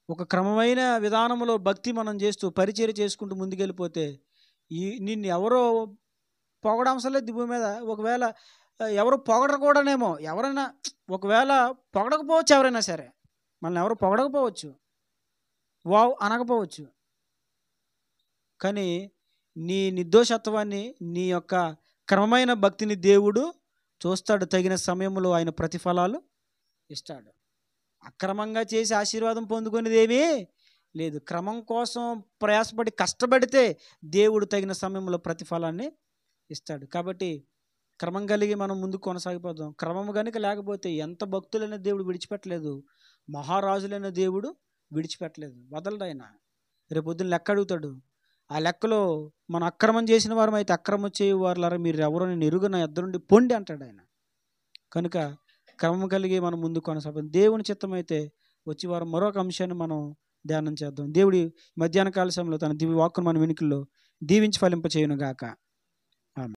ఒక క్రమమైన విధానంలో భక్తి మనం చేస్తూ పరిచర్య చేసుకుంటూ ముందుకెళ్ళిపోతే నిన్ను ఎవరో పొగడంసలే దిబ్బు మీద. ఒకవేళ ఎవరు పొగడరు కూడానేమో. ఎవరైనా ఒకవేళ పొగడకపోవచ్చు, ఎవరైనా సరే మనల్ని ఎవరు పొగడకపోవచ్చు, వావ్ అనకపోవచ్చు. కానీ నీ నిర్దోషత్వాన్ని, నీ యొక్క క్రమమైన భక్తిని దేవుడు చూస్తాడు. తగిన సమయంలో ఆయన ప్రతిఫలాలు ఇస్తాడు. అక్రమంగా చేసి ఆశీర్వాదం పొందుకునేది ఏమీ లేదు. క్రమం కోసం ప్రయాసపడి కష్టపడితే దేవుడు తగిన సమయంలో ప్రతిఫలాన్ని ఇస్తాడు. కాబట్టి క్రమం కలిగి మనం ముందుకు కొనసాగిపోదాం. క్రమం కనుక లేకపోతే ఎంత భక్తులైన దేవుడు విడిచిపెట్టలేదు, మహారాజులైన దేవుడు విడిచిపెట్టలేదు, వదలడు ఆయన. రేపు పొద్దున్న లెక్క అడుగుతాడు. ఆ లెక్కలో మనం అక్రమం చేసిన వారం అయితే, అక్రమం చేయవారులారా మీరు ఎవరో నేను ఎరుగన ఎద్దరు నుండి పొండి అంటాడు ఆయన. కనుక క్రమం కలిగి మనం ముందుకు కొనసాగుతాం. దేవుని చిత్తం అయితే వచ్చే వారం మరొక అంశాన్ని మనం ధ్యానం చేద్దాం. దేవుడి మధ్యాహ్న కాల సమయంలో తన దివ్య వాక్కును మన వెనుకల్లో దీవించి ఫలింప చేయును గాక.